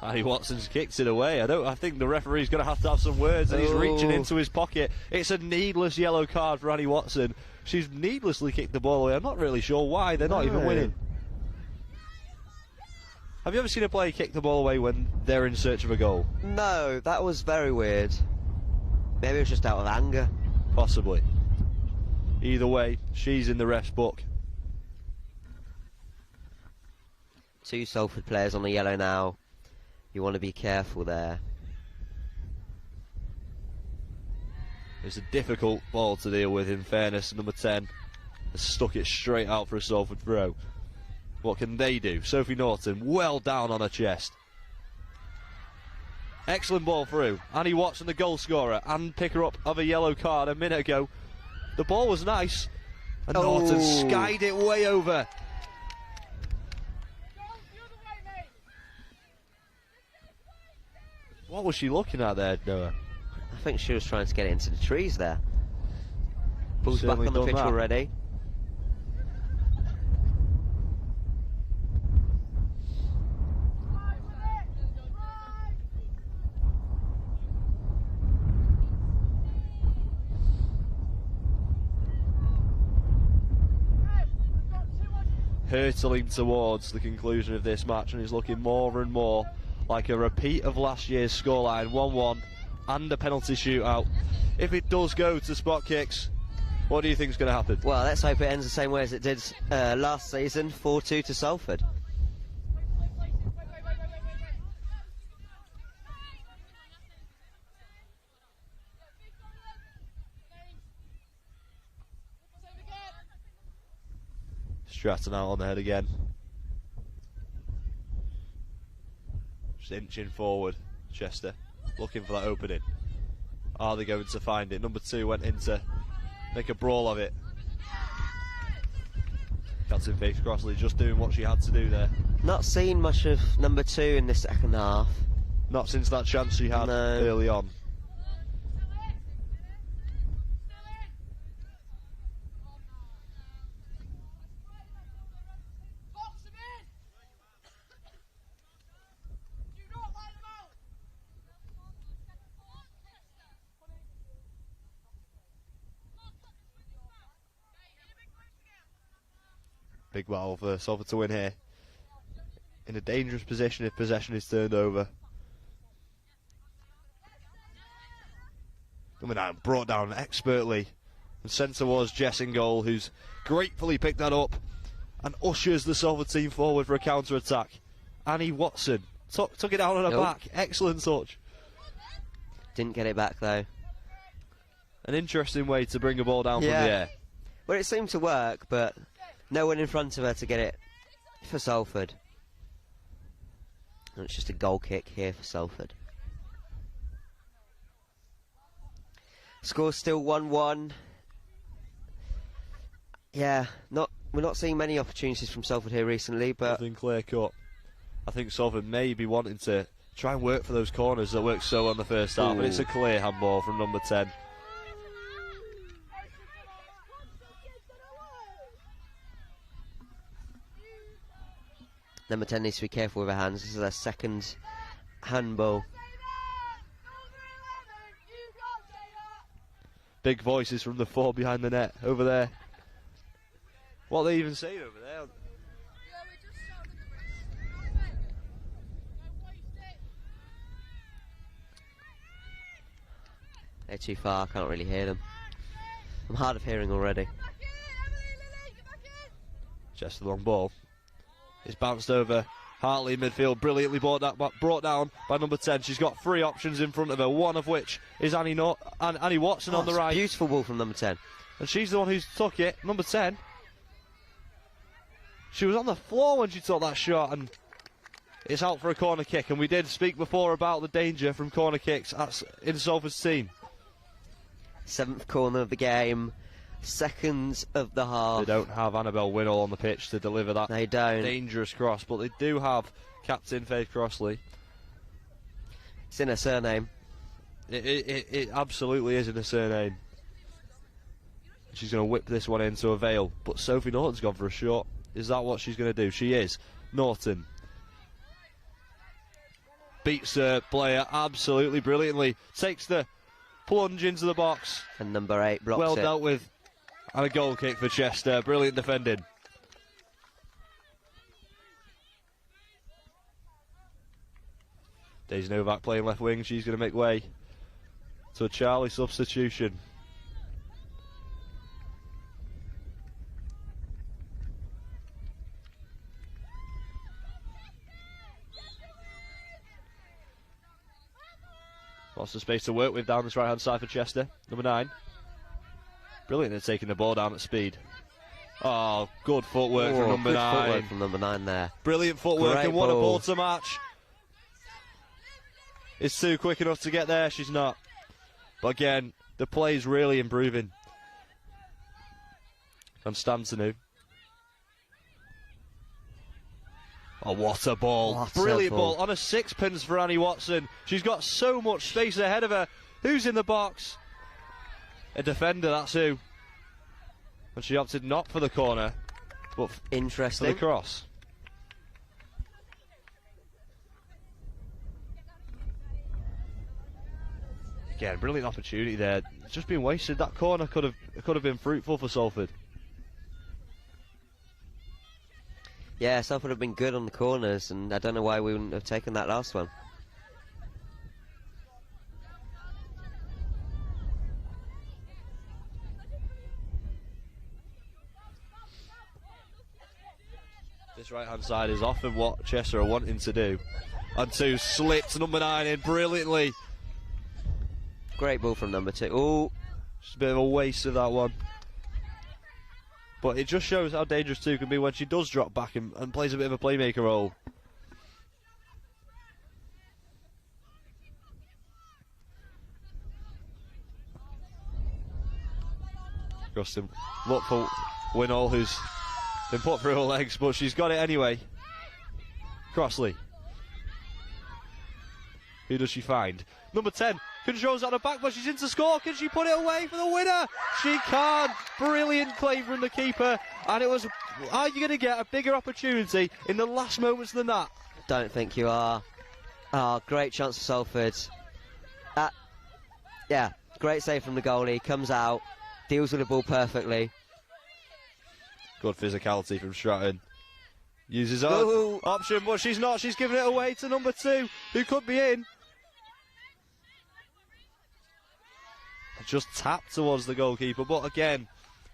Annie Watson's kicked it away. I think the referee's going to have some words, and he's reaching into his pocket. It's a needless yellow card for Annie Watson. She's needlessly kicked the ball away. I'm not really sure why. They're not even winning. Have you ever seen a player kick the ball away when they're in search of a goal? No, that was very weird. Maybe it was just out of anger. Possibly. Either way, she's in the ref's book. 2 Salford players on the yellow now. You want to be careful there. It's a difficult ball to deal with, in fairness. Number 10 has stuck it straight out for a Salford throw. What can they do? Sophie Norton, well down on her chest. Excellent ball through. Annie Watson, the goal scorer, and picker up of a yellow card a minute ago. The ball was nice, and Norton skied it way over. What was she looking at there, Noah? I think she was trying to get it into the trees there. Ball's back Certainly on the done pitch that. already. Hurtling towards the conclusion of this match, and is looking more and more like a repeat of last year's scoreline, 1-1 and a penalty shootout. If it does go to spot kicks, what do you think is going to happen? Well, let's hope it ends the same way as it did last season, 4-2 to Salford. Stratton out on the head again. Just inching forward, Chester, looking for that opening. Are they going to find it? Number 2 went in to make a brawl of it. Captain Faith Crossley just doing what she had to do there. Not seen much of number 2 in this second half. Not since that chance she had early on. Big battle for Salford to win here. In a dangerous position if possession is turned over. Coming out and brought down expertly and sent towards Jess in goal, who's gratefully picked that up and ushers the Salford team forward for a counter-attack. Annie Watson took it down on her back. Excellent touch. Didn't get it back though. An interesting way to bring a ball down from the air. Well, it seemed to work, but no one in front of her to get it for Salford. And it's just a goal kick here for Salford. Score's still 1-1. Yeah, we're not seeing many opportunities from Salford here recently, but Nothing clear cut. I think Salford may be wanting to try and work for those corners that worked so well in the first half, and it's a clear handball from number 10. Number 10 needs to be careful with her hands. This is her second handball. Big voices from the 4 behind the net over there. What are they even saying over there? They're too far, I can't really hear them. I'm hard of hearing already. Just the long ball. It's bounced over. Hartley in midfield, brilliantly brought down by number 10. She's got 3 options in front of her, one of which is Annie Watson on the right. Beautiful ball from number 10. And she's the one who's took it, number 10. She was on the floor when she took that shot, and it's out for a corner kick. And we did speak before about the danger from corner kicks in Salford's team. 7th corner of the game, seconds of the half. They don't have Annabelle Winnall on the pitch to deliver that They don't. dangerous cross, but they do have captain Faith Crossley. It's in her surname. It absolutely is in her surname. She's going to whip this one into a veil, but Sophie Norton's gone for a shot. Is that what she's going to do? She is. Norton beats her player absolutely brilliantly. Takes the plunge into the box. And number 8 blocks Well it. dealt with. And a goal kick for Chester. Brilliant defending. Daisy Novak playing left wing. She's going to make way to a Charlie substitution. Lots of space to work with down this right hand side for Chester. Number 9. Brilliant at taking the ball down at speed. Oh, good footwork from number 9. Footwork from number 9 there. Brilliant footwork, Great and what a ball. ball to match. Is Sue quick enough to get there? She's not. But again, the play's really improving. Constantinu. Oh, what a ball. What a Brilliant ball. ball on a sixpence for Annie Watson. She's got so much space ahead of her. Who's in the box? A defender, that's who. And she opted not for the corner, but for Interesting. the cross. Again, brilliant opportunity there. It's just been wasted. That corner could have been fruitful for Salford. Yeah, Salford have been good on the corners, and I don't know why we wouldn't have taken that last one. This right-hand side is often what Chester are wanting to do. And 2 slipped number 9 in brilliantly. Great ball from number 2. Ooh, Just a bit of a waste of that one. But it just shows how dangerous 2 can be when she does drop back and plays a bit of a playmaker role. Gustin look for Winnall, who's been put through her legs, but she's got it anyway. Crossley. Who does she find? Number 10 controls out the back, but she's in to score. Can she put it away for the winner? She can't. Brilliant play from the keeper. And it was, are you going to get a bigger opportunity in the last moments than that? don't think you are. Oh, great chance for Salford. Yeah, great save from the goalie. Comes out, deals with the ball perfectly. Good physicality from Stratton. Uses her Ooh. option, but she's not. She's giving it away to number 2, who could be in. Just tapped towards the goalkeeper, but again,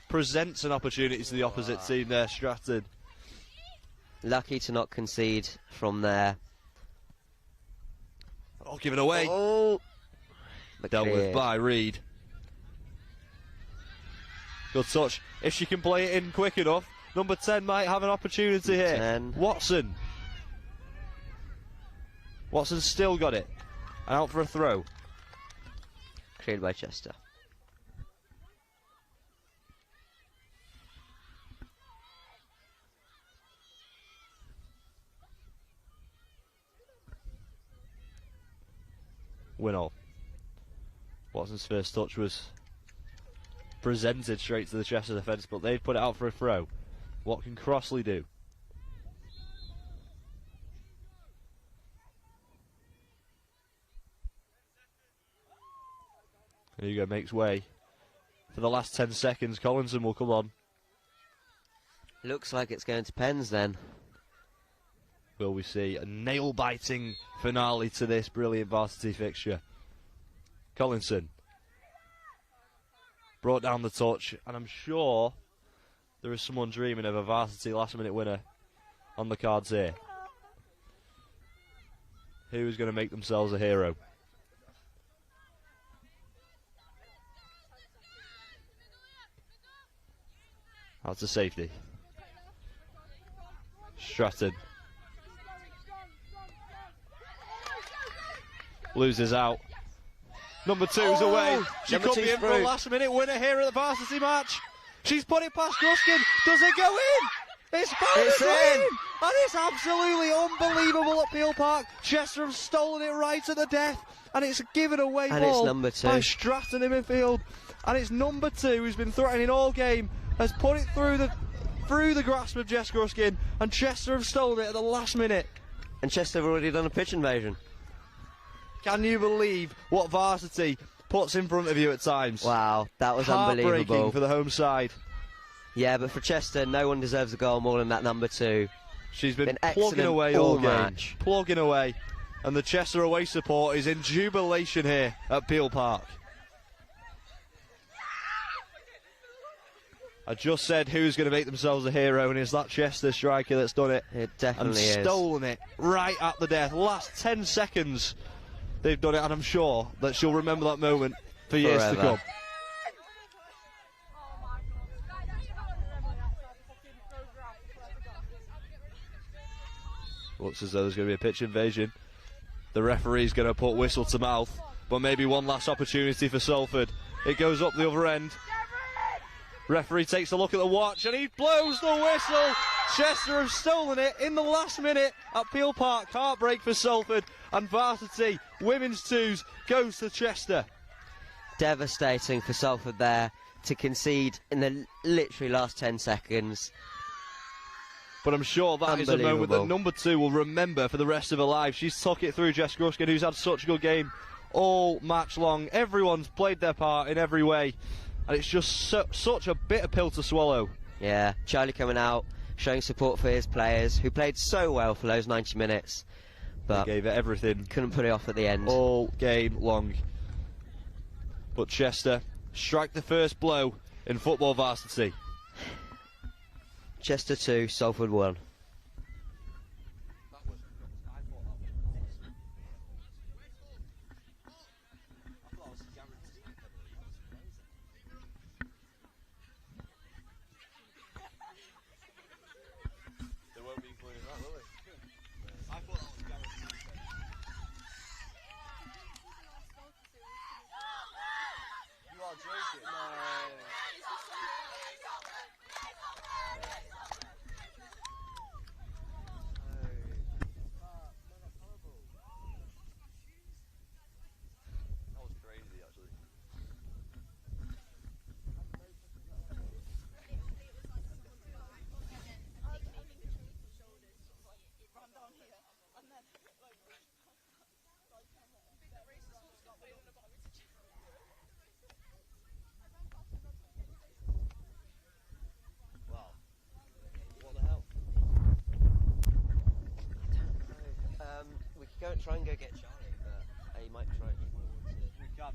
presents an opportunity to the opposite team there, Stratton. Lucky to not concede from there. Oh, give it away. Oh, Dealt with cleared. by Reed. Good touch. If she can play it in quick enough, number 10 might have an opportunity here. 10. Watson. Watson's still got it. Out for a throw. Cleared by Chester. Winnall. Watson's first touch was presented straight to the Chester defence, but they've put it out for a throw. What can Crossley do? Hugo makes way. For the last 10 seconds, Collinson will come on. Looks like it's going to Pens then. Will we see a nail-biting finale to this brilliant varsity fixture? Collinson brought down the touch, and I'm sure there is someone dreaming of a varsity last-minute winner on the cards here. Who is going to make themselves a hero? That's a safety. Stratton. Loses out. Number 2's away. She number could be two's in for a through. last-minute winner here at the varsity match. She's put it past Ruskin. Does it go in? It's in. And it's absolutely unbelievable at Peel Park. Chester have stolen it right at the death. And it's a given away And ball it's number 2. by Stratton in midfield. And it's number 2 who's been threatening all game, has put it through the grasp of Jess Ruskin, and Chester have stolen it at the last minute. And Chester have already done a pitch invasion. Can you believe what Varsity puts in front of you at times? Wow, that was Heartbreaking unbelievable. for the home side. Yeah, but for Chester, no one deserves a goal more than that number 2. She's been excellent plugging away all game. match. Plugging away. And the Chester away support is in jubilation here at Peel Park. I just said who's going to make themselves a hero, and it's that Chester striker that's done it. It And definitely is. stolen it right at the death. Last 10 seconds they've done it, and I'm sure that she'll remember that moment for years to Forever. come. Looks as though there's going to be a pitch invasion. The referee's going to put whistle to mouth, but maybe one last opportunity for Salford. It goes up the other end. Referee takes a look at the watch and he blows the whistle. Chester have stolen it in the last minute at Peel Park. Heartbreak for Salford, and Varsity Women's 2s goes to Chester. Devastating for Salford there to concede in the literally last 10 seconds. But I'm sure that is a moment that Unbelievable. number 2 will remember for the rest of her life. She's took it through Jess Gruskin, who's had such a good game all match long. Everyone's played their part in every way, and it's just such a bitter pill to swallow. Yeah, Charlie coming out, showing support for his players, who played so well for those 90 minutes, but They gave it everything couldn't put it off at the end. all game long. But Chester strike the first blow in football Varsity. Chester 2, Salford 1. They won't be including that, will they? I thought that was guaranteed. You are joking. That was crazy, actually. Wow. What the hell? We could try and go get Charlie, but he might try. We can.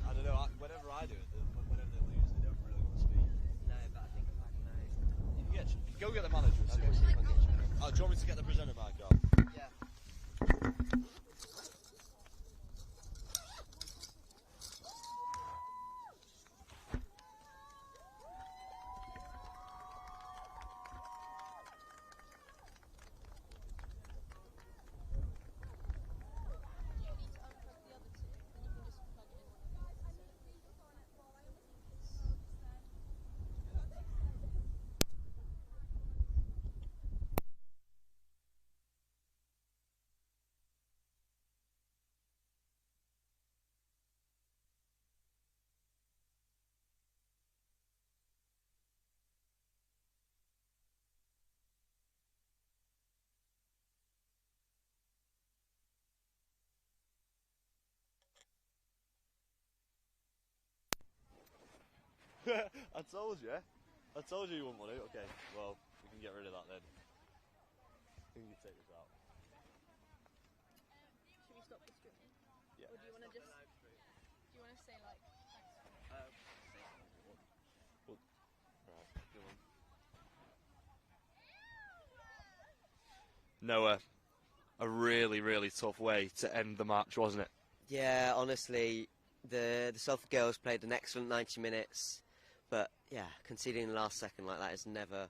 I don't know. Whenever I do it, whenever they lose, they don't really want to speak. No, but I think if I can You can go get the manager and see what. see if I can get Charlie. Oh, do you want me to get the presenter mic on? Yeah. I told you. I told you wouldn't want it. Okay, well, we can get rid of that then. I think you take this out. Should we stop the streaming? Yeah. Or do you want to just? Do you want to say like? Thanks. Right, go on. Noah, a really, really tough way to end the match, wasn't it? Yeah, honestly, the Salford girls played an excellent 90 minutes, but yeah, conceding in the last second like that is never,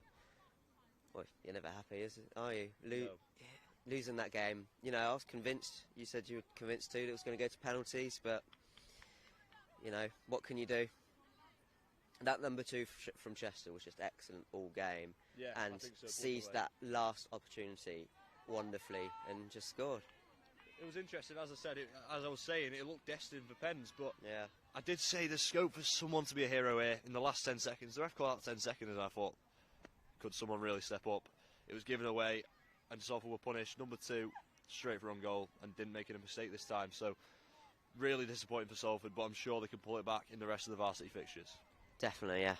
Well, you're never happy, are you? No. Losing that game. You know, I was convinced. You said you were convinced too that it was going to go to penalties, but you know, what can you do? That number 2 from Chester was just excellent all game, Yeah, I and think so, seized that last opportunity wonderfully and just scored. It was interesting, as I said, as I was saying, it looked destined for pens, but Yeah. I did say there's scope for someone to be a hero here in the last 10 seconds. The ref called out 10 seconds, and I thought, could someone really step up? It was given away, and Salford were punished. Number 2, straight for on goal, and didn't make any mistake this time. So, really disappointing for Salford, but I'm sure they can pull it back in the rest of the varsity fixtures. Definitely, yeah.